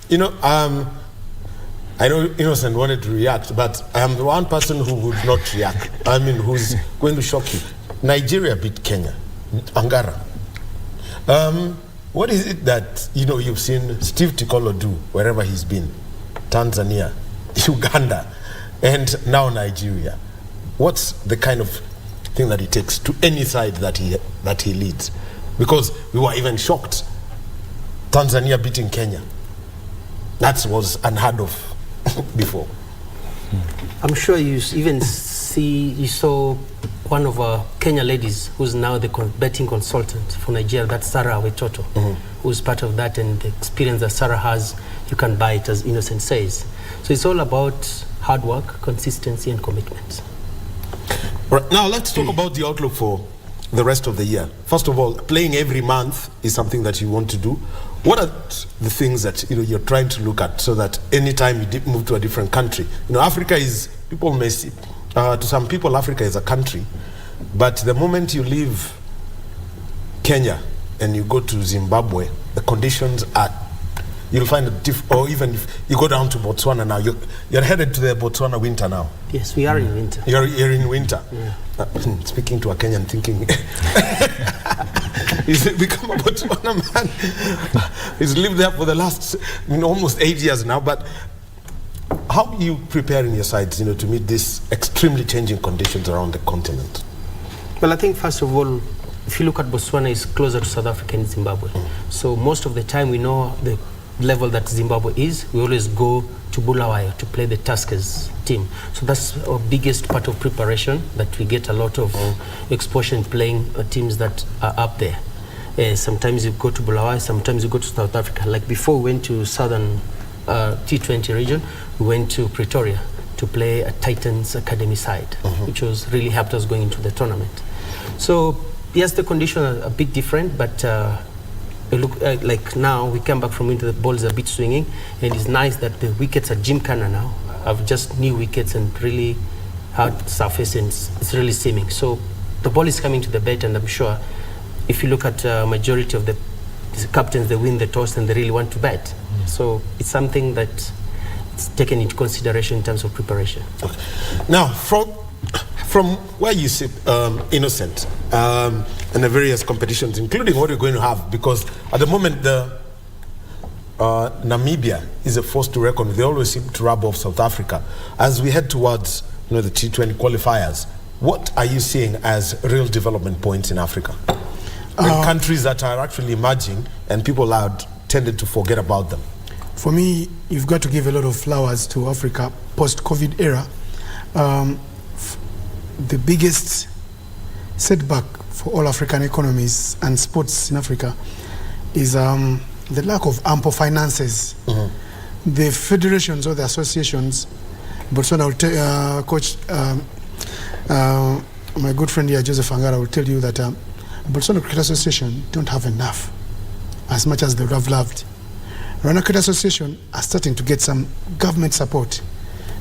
you know, I know Innocent wanted to react, but I am the one person who would not react. I mean, who's going to shock you. Nigeria beat Kenya. Angara. What is it that, you know, you've seen Steve Tikolo do wherever he's been? Tanzania, Uganda, and now Nigeria. What's the kind of thing that he takes to any side that he leads? Because we were even shocked. Tanzania beating Kenya. That was unheard of before. I'm sure you saw one of our Kenya ladies who's now the betting consultant for Nigeria, that's Sarah Wetoto, who's part of that, and the experience that Sarah has, you can buy it, as Innocent says. So it's all about hard work, consistency, and commitment. Right, now let's talk about the outlook for the rest of the year. First of all, playing every month is something that you want to do. What are the things that you're trying to look at so that anytime you move to a different country, Africa is, people may see, to some people Africa is a country, but the moment you leave Kenya and you go to Zimbabwe, the conditions are you'll find or even if you go down to Botswana now, you're headed to the Botswana winter now. Yes, we are in winter. You're in winter. Yeah. Speaking to a Kenyan, thinking, he's become a Botswana man. He's lived there for the last almost 8 years now. But how are you preparing your sides, to meet these extremely changing conditions around the continent? Well, I think first of all, if you look at Botswana, it's closer to South Africa and Zimbabwe. So most of the time we know the level that Zimbabwe is. We always go to Bulawayo to play the Tuskers team. So that's our biggest part of preparation, that we get a lot of exposure in playing teams that are up there. Sometimes you go to Bulawayo, sometimes you go to South Africa. Like before we went to Southern T20 region, we went to Pretoria to play a Titans Academy side, which was really helped us going into the tournament. So yes, the conditions are a bit different, but look like now we come back from winter, the ball is a bit swinging, and it's nice that the wickets at Gymkhana now have just new wickets and really hard surface, and it's really seaming. So the ball is coming to the bat, and I'm sure if you look at majority of the captains, they win the toss and they really want to bat. So it's something that it's taken into consideration in terms of preparation. Okay. Now, from where you sit, Innocent, and the various competitions, including what you're going to have, because at the moment Namibia is a force to reckon with. They always seem to rub off South Africa. As we head towards the T20 qualifiers, what are you seeing as real development points in Africa? Countries that are actually emerging and people are tended to forget about them. For me, you've got to give a lot of flowers to Africa post-COVID era. The biggest setback for all African economies and sports in Africa is the lack of ample finances. The federations or the associations, Botswana will tell Coach, my good friend here, Joseph Angara, will tell you that Botswana Cricket Association don't have enough, as much as they would have loved. Rwanda Cricket Association are starting to get some government support.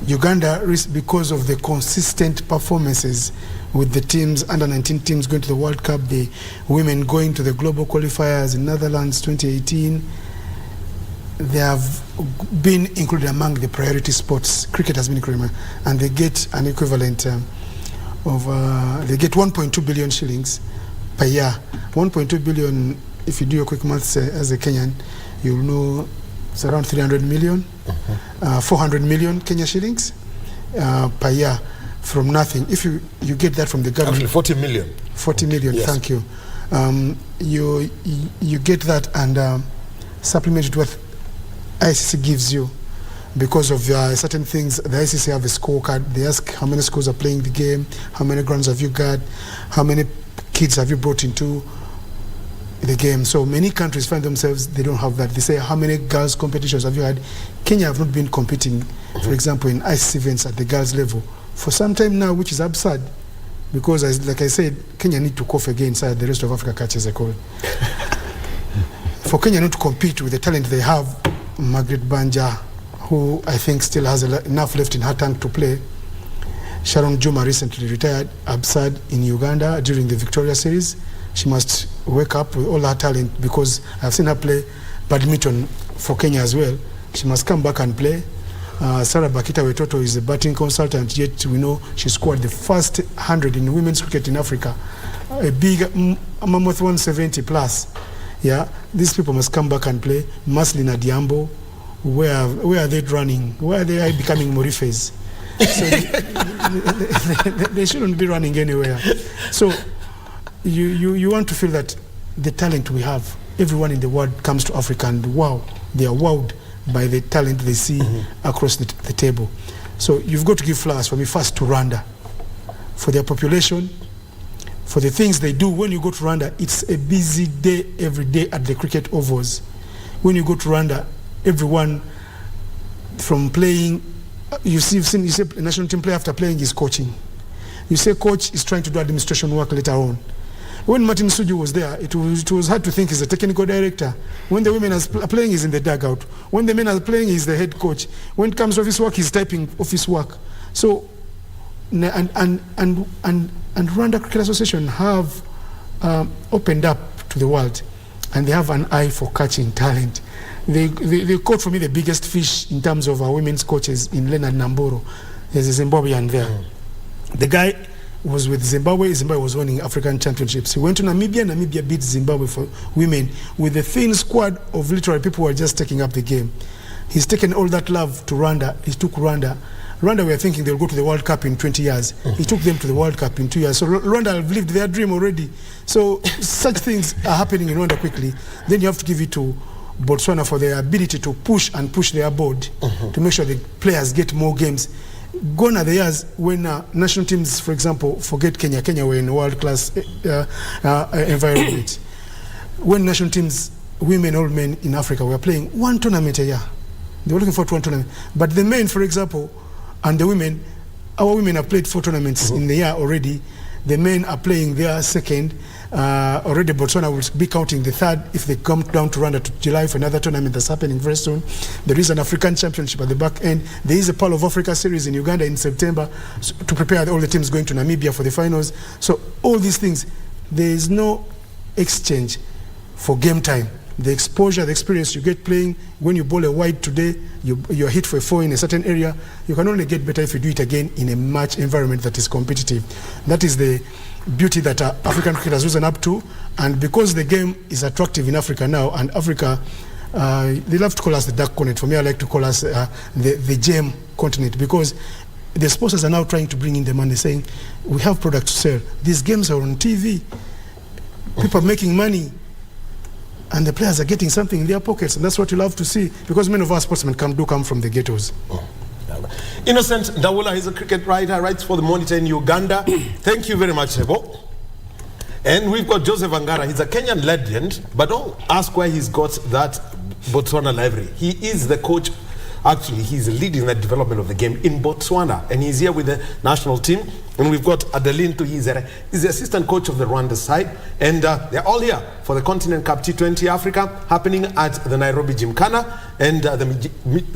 Uganda, because of the consistent performances with the teams, under-19 teams going to the World Cup, the women going to the global qualifiers in Netherlands 2018, they have been included among the priority sports. Cricket has been included, and they get an equivalent of, they get 1.2 billion shillings per year. 1.2 billion, if you do a quick maths as a Kenyan, you'll know it's around 300 million, 400 million Kenya shillings per year from nothing. If you get that from the government. Actually 40 million. 40 million, yes. Thank you. You get that and supplement it with ICC gives you, because of certain things. The ICC have a scorecard. They ask how many schools are playing the game, how many grounds have you got, how many kids have you brought into the game. So many countries find themselves, they don't have that. They say, how many girls competitions have you had? Kenya have not been competing, for example, in ICC events at the girls level for some time now, which is absurd, because like I said, Kenya need to cough again inside the rest of Africa catches a cold. For Kenya not to compete with the talent they have, Margaret Banja, who I think still has enough left in her tank to play. Sharon Juma recently retired, absurd, in Uganda during the Victoria Series. She must wake up with all her talent, because I've seen her play badminton for Kenya as well. She must come back and play. Sarah Bakita Wetoto is a batting consultant, yet we know she scored the first 100 in women's cricket in Africa. A big mammoth 170 plus. Yeah, these people must come back and play. Maslina Diambo, where are they running? Where are they becoming Morifes? So they shouldn't be running anywhere. So you want to feel that the talent we have, everyone in the world comes to Africa and wow, they are wowed by the talent they see across the table. So you've got to give flowers for me first to Rwanda, for their population, for the things they do. When you go to Rwanda, it's a busy day every day at the cricket ovals. When you go to Rwanda, everyone from playing, you see a national team player after playing is coaching. You say coach is trying to do administration work later on. When Martin Suju was there, it was hard to think he's a technical director. When the women are playing, he's in the dugout. When the men are playing, he's the head coach. When it comes to office work, he's typing office work. So, and Rwanda Cricket Association have opened up to the world. and they have an eye for catching talent. They caught for me the biggest fish in terms of our women's coaches in Leonard Namburu. There's a Zimbabwean there. The guy was with Zimbabwe. Zimbabwe was winning African championships. He went to Namibia. Namibia beat Zimbabwe for women with a thin squad of literally people who are just taking up the game. He's taken all that love to Rwanda. He took Rwanda. Rwanda were thinking they'll go to the World Cup in 20 years. He took them to the World Cup in 2 years. So Rwanda have lived their dream already. So such things are happening in Rwanda quickly. Then you have to give it to Botswana for their ability to push their board to make sure the players get more games. Gone are the years when national teams, for example, forget Kenya. Kenya were in a world-class environment. When national teams, women or men in Africa, were playing one tournament a year. They were looking for one tournament. But the men, for example, and the women, our women have played 4 tournaments in the year already. The men are playing their second. Already Botswana will be counting the third if they come down to Rwanda to July for another tournament that's happening very soon. There is an African championship at the back end. There is a Pearl of Africa series in Uganda in September to prepare all the teams going to Namibia for the finals. So all these things, there is no exchange for game time. The exposure, the experience you get playing, when you bowl a wide today, you're hit for a 4 in a certain area, you can only get better if you do it again in a match environment that is competitive. That is the beauty that African cricket has risen up to, and because the game is attractive in Africa now, and Africa, they love to call us the dark continent. For me, I like to call us the gem continent, because the sponsors are now trying to bring in the money, saying, we have products to sell. These games are on TV. People are making money, and the players are getting something in their pockets, and that's what you love to see, because many of our sportsmen come from the ghettos. Innocent Ndawula is a cricket writer, writes for the Monitor in Uganda. Thank you very much, Sebo. And we've got Joseph Angara. He's a Kenyan legend, but don't ask where he's got that Botswana library. He is the coach. Actually, he's leading the development of the game in Botswana, and he's here with the national team. And we've got Adeline Tuhizere. He's the assistant coach of the Rwanda side, and they're all here for the Continent Cup T20 Africa happening at the Nairobi Gymkhana and the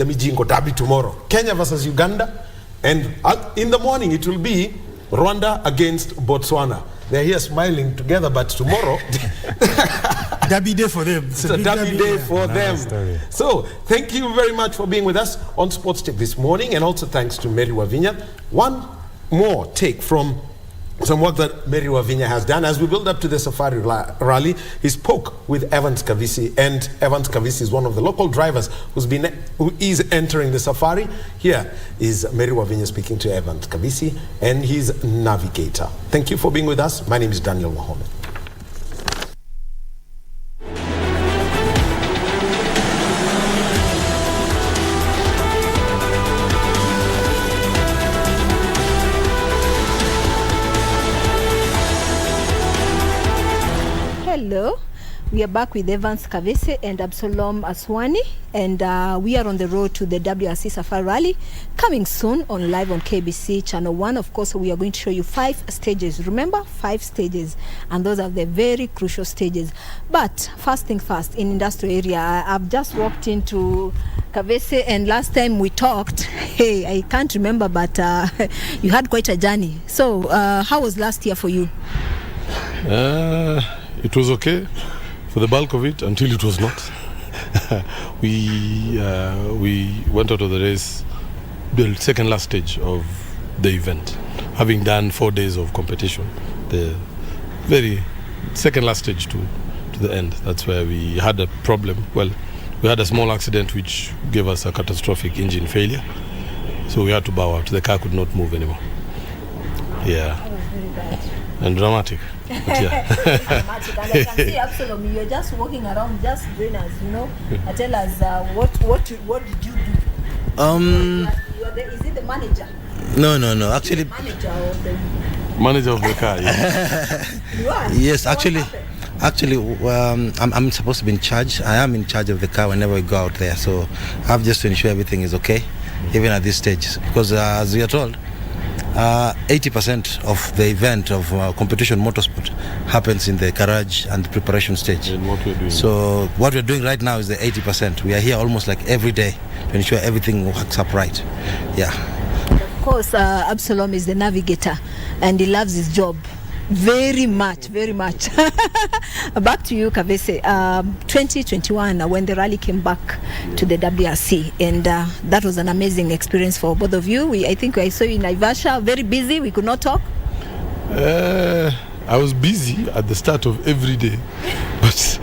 Mijingo Derby tomorrow. Kenya versus Uganda, and in the morning it will be Rwanda against Botswana. They're here smiling together, but tomorrow derby day for them. It's a derby day for them. So thank you very much for being with us on Sports Tech this morning, and also thanks to Mary Wavinya. One more take from some work that Mary Wavinya has done as we build up to the Safari Rally. He spoke with Evans Kavisi, and Evans Kavisi is one of the local drivers who is entering the Safari. Here is Mary Wavinya speaking to Evans Kavisi and his navigator. Thank you for being with us. My name is Daniel Wahome. Hello, we are back with Evans Kavese and Absalom Aswani, and we are on the road to the WRC Safari Rally, coming soon on live on KBC Channel 1. Of course, we are going to show you 5 stages. Remember, 5 stages, and those are the very crucial stages. But first thing first, in industrial area, I've just walked into Kavese, and last time we talked, hey, I can't remember, but you had quite a journey. So how was last year for you? It was okay for the bulk of it until it was not. We went out of the race, the second last stage of the event, having done 4 days of competition. The very second last stage to the end. That's where we had a problem. Well, we had a small accident which gave us a catastrophic engine failure. So we had to bow out. The car could not move anymore. Yeah. That was very bad. And dramatic. But yeah. Dramatic. And I can see Absalom, you're just walking around, just doing us, tell us what did you do? Is it the manager? No. Actually, manager of the car. Yes. You are? Yes, actually, I'm supposed to be in charge. I am in charge of the car whenever we go out there. So I have just to ensure everything is okay, even at this stage, because as we are told, 80% of the event of competition motorsport happens in the garage and the preparation stage. And what we're doing. So what we're doing right now is the 80%. We are here almost like every day to ensure everything works up right. Yeah. Of course, Absalom is the navigator and he loves his job. very much. Back to you, Kavese. 2021, when the rally came back to the WRC, and that was an amazing experience for both of you. I think I saw you in Naivasha, very busy. We could not talk. I was busy at the start of every day, but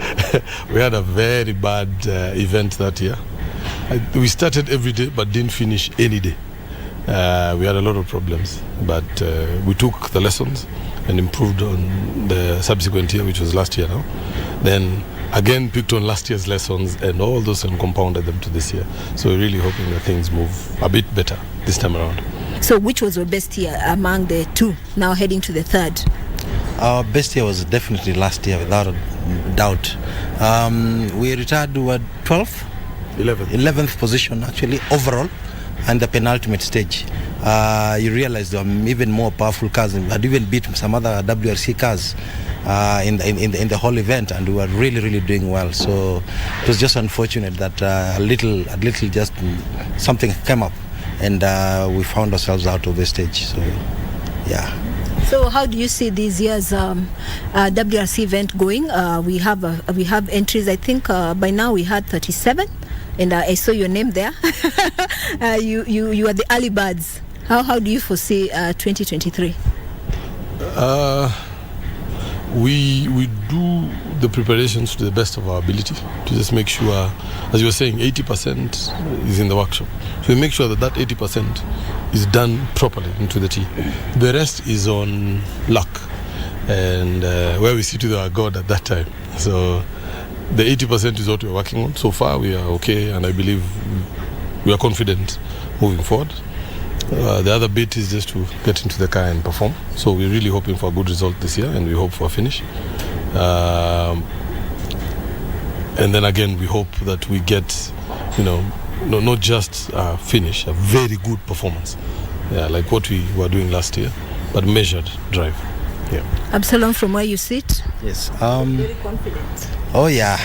we had a very bad event that year. We started every day but didn't finish any day. We had a lot of problems, but we took the lessons and improved on the subsequent year, which was last year now. Then again picked on last year's lessons and all those and compounded them to this year. So we're really hoping that things move a bit better this time around. So which was your best year among the two, now heading to the third? Our best year was definitely last year, without a doubt. We retired to 12th? 11th position actually overall, and the penultimate stage. You realize there were even more powerful cars. We had even beat some other WRC cars in the whole event, and we were really doing well. So it was just unfortunate that a little just something came up, and we found ourselves out of the stage. So yeah. So how do you see this year's WRC event going? We have entries. I think by now we had 37, and I saw your name there. You are the early birds. How do you foresee 2023? We do the preparations to the best of our ability to just make sure, as you were saying, 80% is in the workshop. So we make sure that 80% is done properly into the T. The rest is on luck and where we sit with our God at that time. So the 80% is what we're working on. So far we are okay, and I believe we are confident moving forward. The other bit is just to get into the car and perform. So we're really hoping for a good result this year, and we hope for a finish. And then again, we hope that we get, not just a finish, a very good performance. Yeah, like what we were doing last year, but measured drive. Yeah. Absalom, from where you sit? Yes. Very confident. Oh yeah.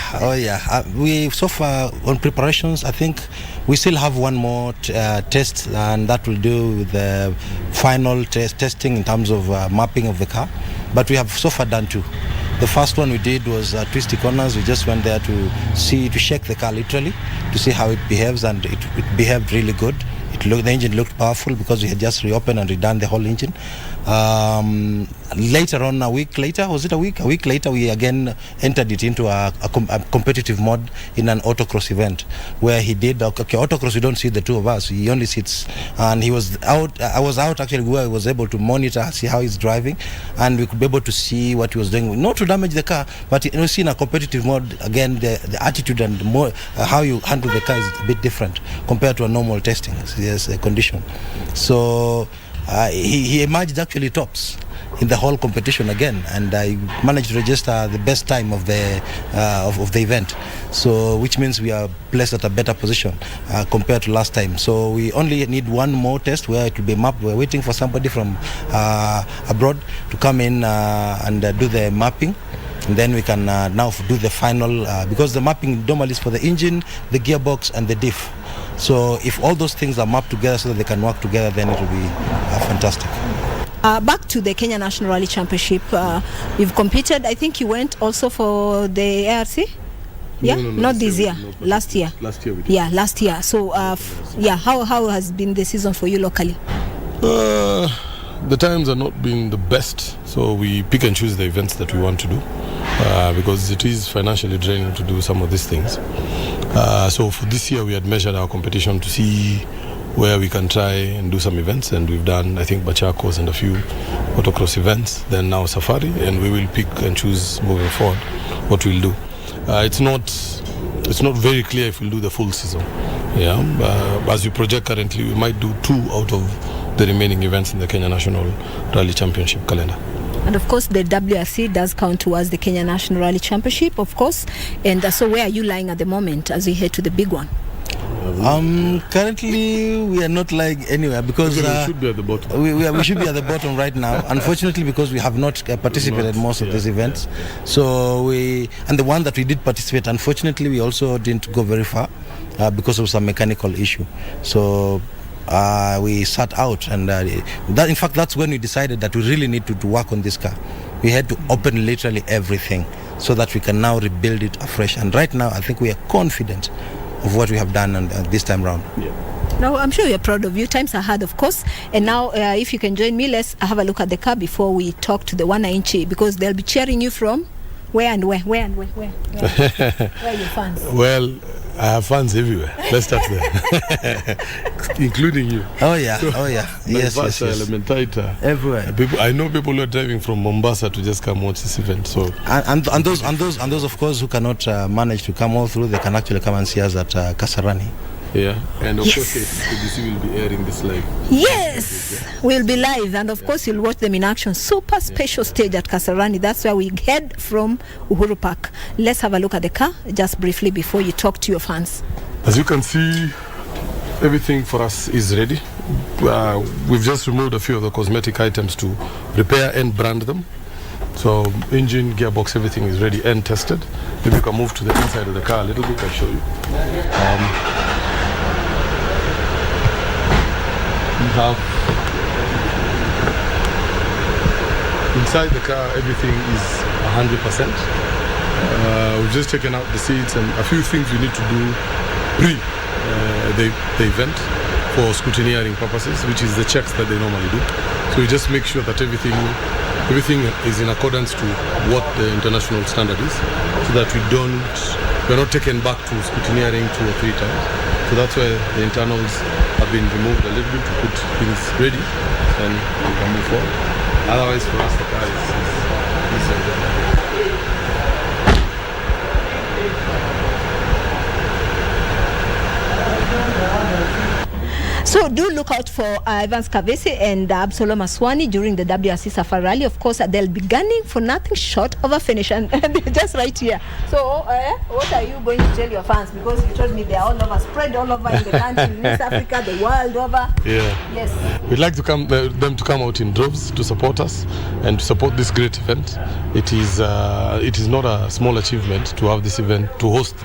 We so far on preparations, I think we still have one more test, and that will do with the final testing in terms of mapping of the car. But we have so far done two. The first one we did was twisty corners. We just went there to shake the car literally, to see how it behaves, and it behaved really good. The engine looked powerful because we had just reopened and redone the whole engine. Later on, a week later, we again entered it into a competitive mode in an autocross event where he did, autocross, you don't see the two of us, he only sits, and he was out, I was out actually, where I was able to monitor, see how he's driving, and we could be able to see what he was doing, not to damage the car, but see in a competitive mode, again, the attitude and more, how you handle the car is a bit different compared to a normal testing condition. So he emerged actually tops in the whole competition again, and I managed to register the best time of the event. So which means we are placed at a better position compared to last time. So we only need one more test where it will be mapped. We're waiting for somebody from abroad to come in and do the mapping. And then we can now do the final, because the mapping normally is for the engine, the gearbox, and the diff. So if all those things are mapped together so that they can work together, then it will be fantastic. Back to the Kenya National Rally Championship, you've competed. I think you went also for the ARC? Yeah, no, not this year, last year. Last year we did. Yeah, last year. So, how has been the season for you locally? The times are not being the best, so we pick and choose the events that we want to do because it is financially draining to do some of these things. So for this year, we had measured our competition to see where we can try and do some events, and we've done, I think, Bachakos and a few autocross events, then now Safari, and we will pick and choose moving forward what we'll do. It's not very clear if we'll do the full season. Yeah, as we project currently, we might do 2 out of the remaining events in the Kenya National Rally Championship calendar. And of course, the WRC does count towards the Kenya National Rally Championship, of course. And so where are you lying at the moment as we head to the big one? Currently, we are not lying anywhere because we should be at the bottom. We should be at the bottom right now. Unfortunately, because we have not participated in most of these events. So and the one that we did participate, unfortunately, we also didn't go very far because of some mechanical issue. So we sat out, and in fact, that's when we decided that we really need to work on this car. we had to open literally everything so that we can now rebuild it afresh. And right now, I think we are confident of what we have done this time round. Now, I'm sure you're proud of you. Times are hard, of course. And now, if you can join me, let's have a look at the car before we talk to the wananchi, because they'll be cheering you from where and where? Where are your fans? Well, I have fans everywhere. Let's start there, including you. Oh yeah, yes. Elementaita, everywhere. I know people who are driving from Mombasa to just come watch this event. So and those of course who cannot manage to come all through, they can actually come and see us at Kasarani. Yeah, and of course KBC will be airing this live. Yes, we'll be live, and of course you'll watch them in action. Super special stage at Kasarani. That's where we head from Uhuru Park. Let's have a look at the car just briefly before you talk to your fans. As you can see, everything for us is ready. We've just removed a few of the cosmetic items to repair and brand them. So engine, gearbox, everything is ready and tested. Maybe you can move to the inside of the car a little bit. I'll show you. We have inside the car, everything is 100%. We've just taken out the seats and a few things we need to do pre the event for scrutineering purposes, which is the checks that they normally do. So we just make sure that everything is in accordance to what the international standard is, so that we're not taken back to scrutineering 2 or 3 times. So that's why the internals have been removed a little bit to put things ready, and we can move forward. Otherwise, for us, the car is So do look out for Evans Kavesi and Absalom Aswani during the WRC Safari Rally. Of course, they'll be gunning for nothing short of a finish, and they're just right here. So what are you going to tell your fans? Because you told me they're all over, spread all over in the country, in East Africa, the world over. Yeah. Yes. We'd like to them to come out in droves to support us and to support this great event. It is not a small achievement to have this event, to host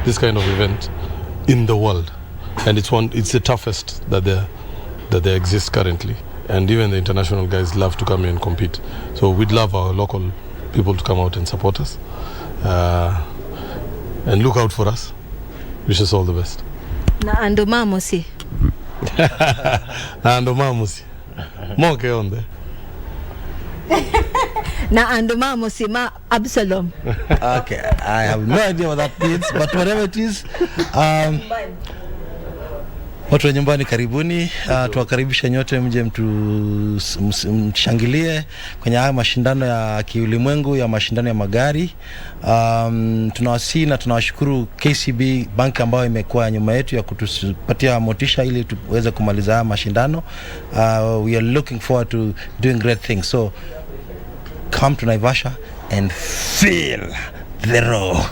this kind of event in the world. And it's the toughest that there exists currently, and even the international guys love to come here and compete. So we'd love our local people to come out and support us, and look out for us. Wish us all the best. Na andoma mosi. Na andoma mosi. Moke on there. Na andoma mosi ma Absalom. Okay, I have no idea what that means, but whatever it is. Watu wa nyumbani karibuni, tuwakaribisha nyote mje mshangilie kwenye haya mashindano ya kiulimwengu ya mashindano ya magari. Tunawasihi na tunawashukuru KCB Bank ambayo imekuwa nyuma yetu ya kutupatia motisha ili tuweze kumaliza haya mashindano. We are looking forward to doing great things. So come to Naivasha and feel the roar.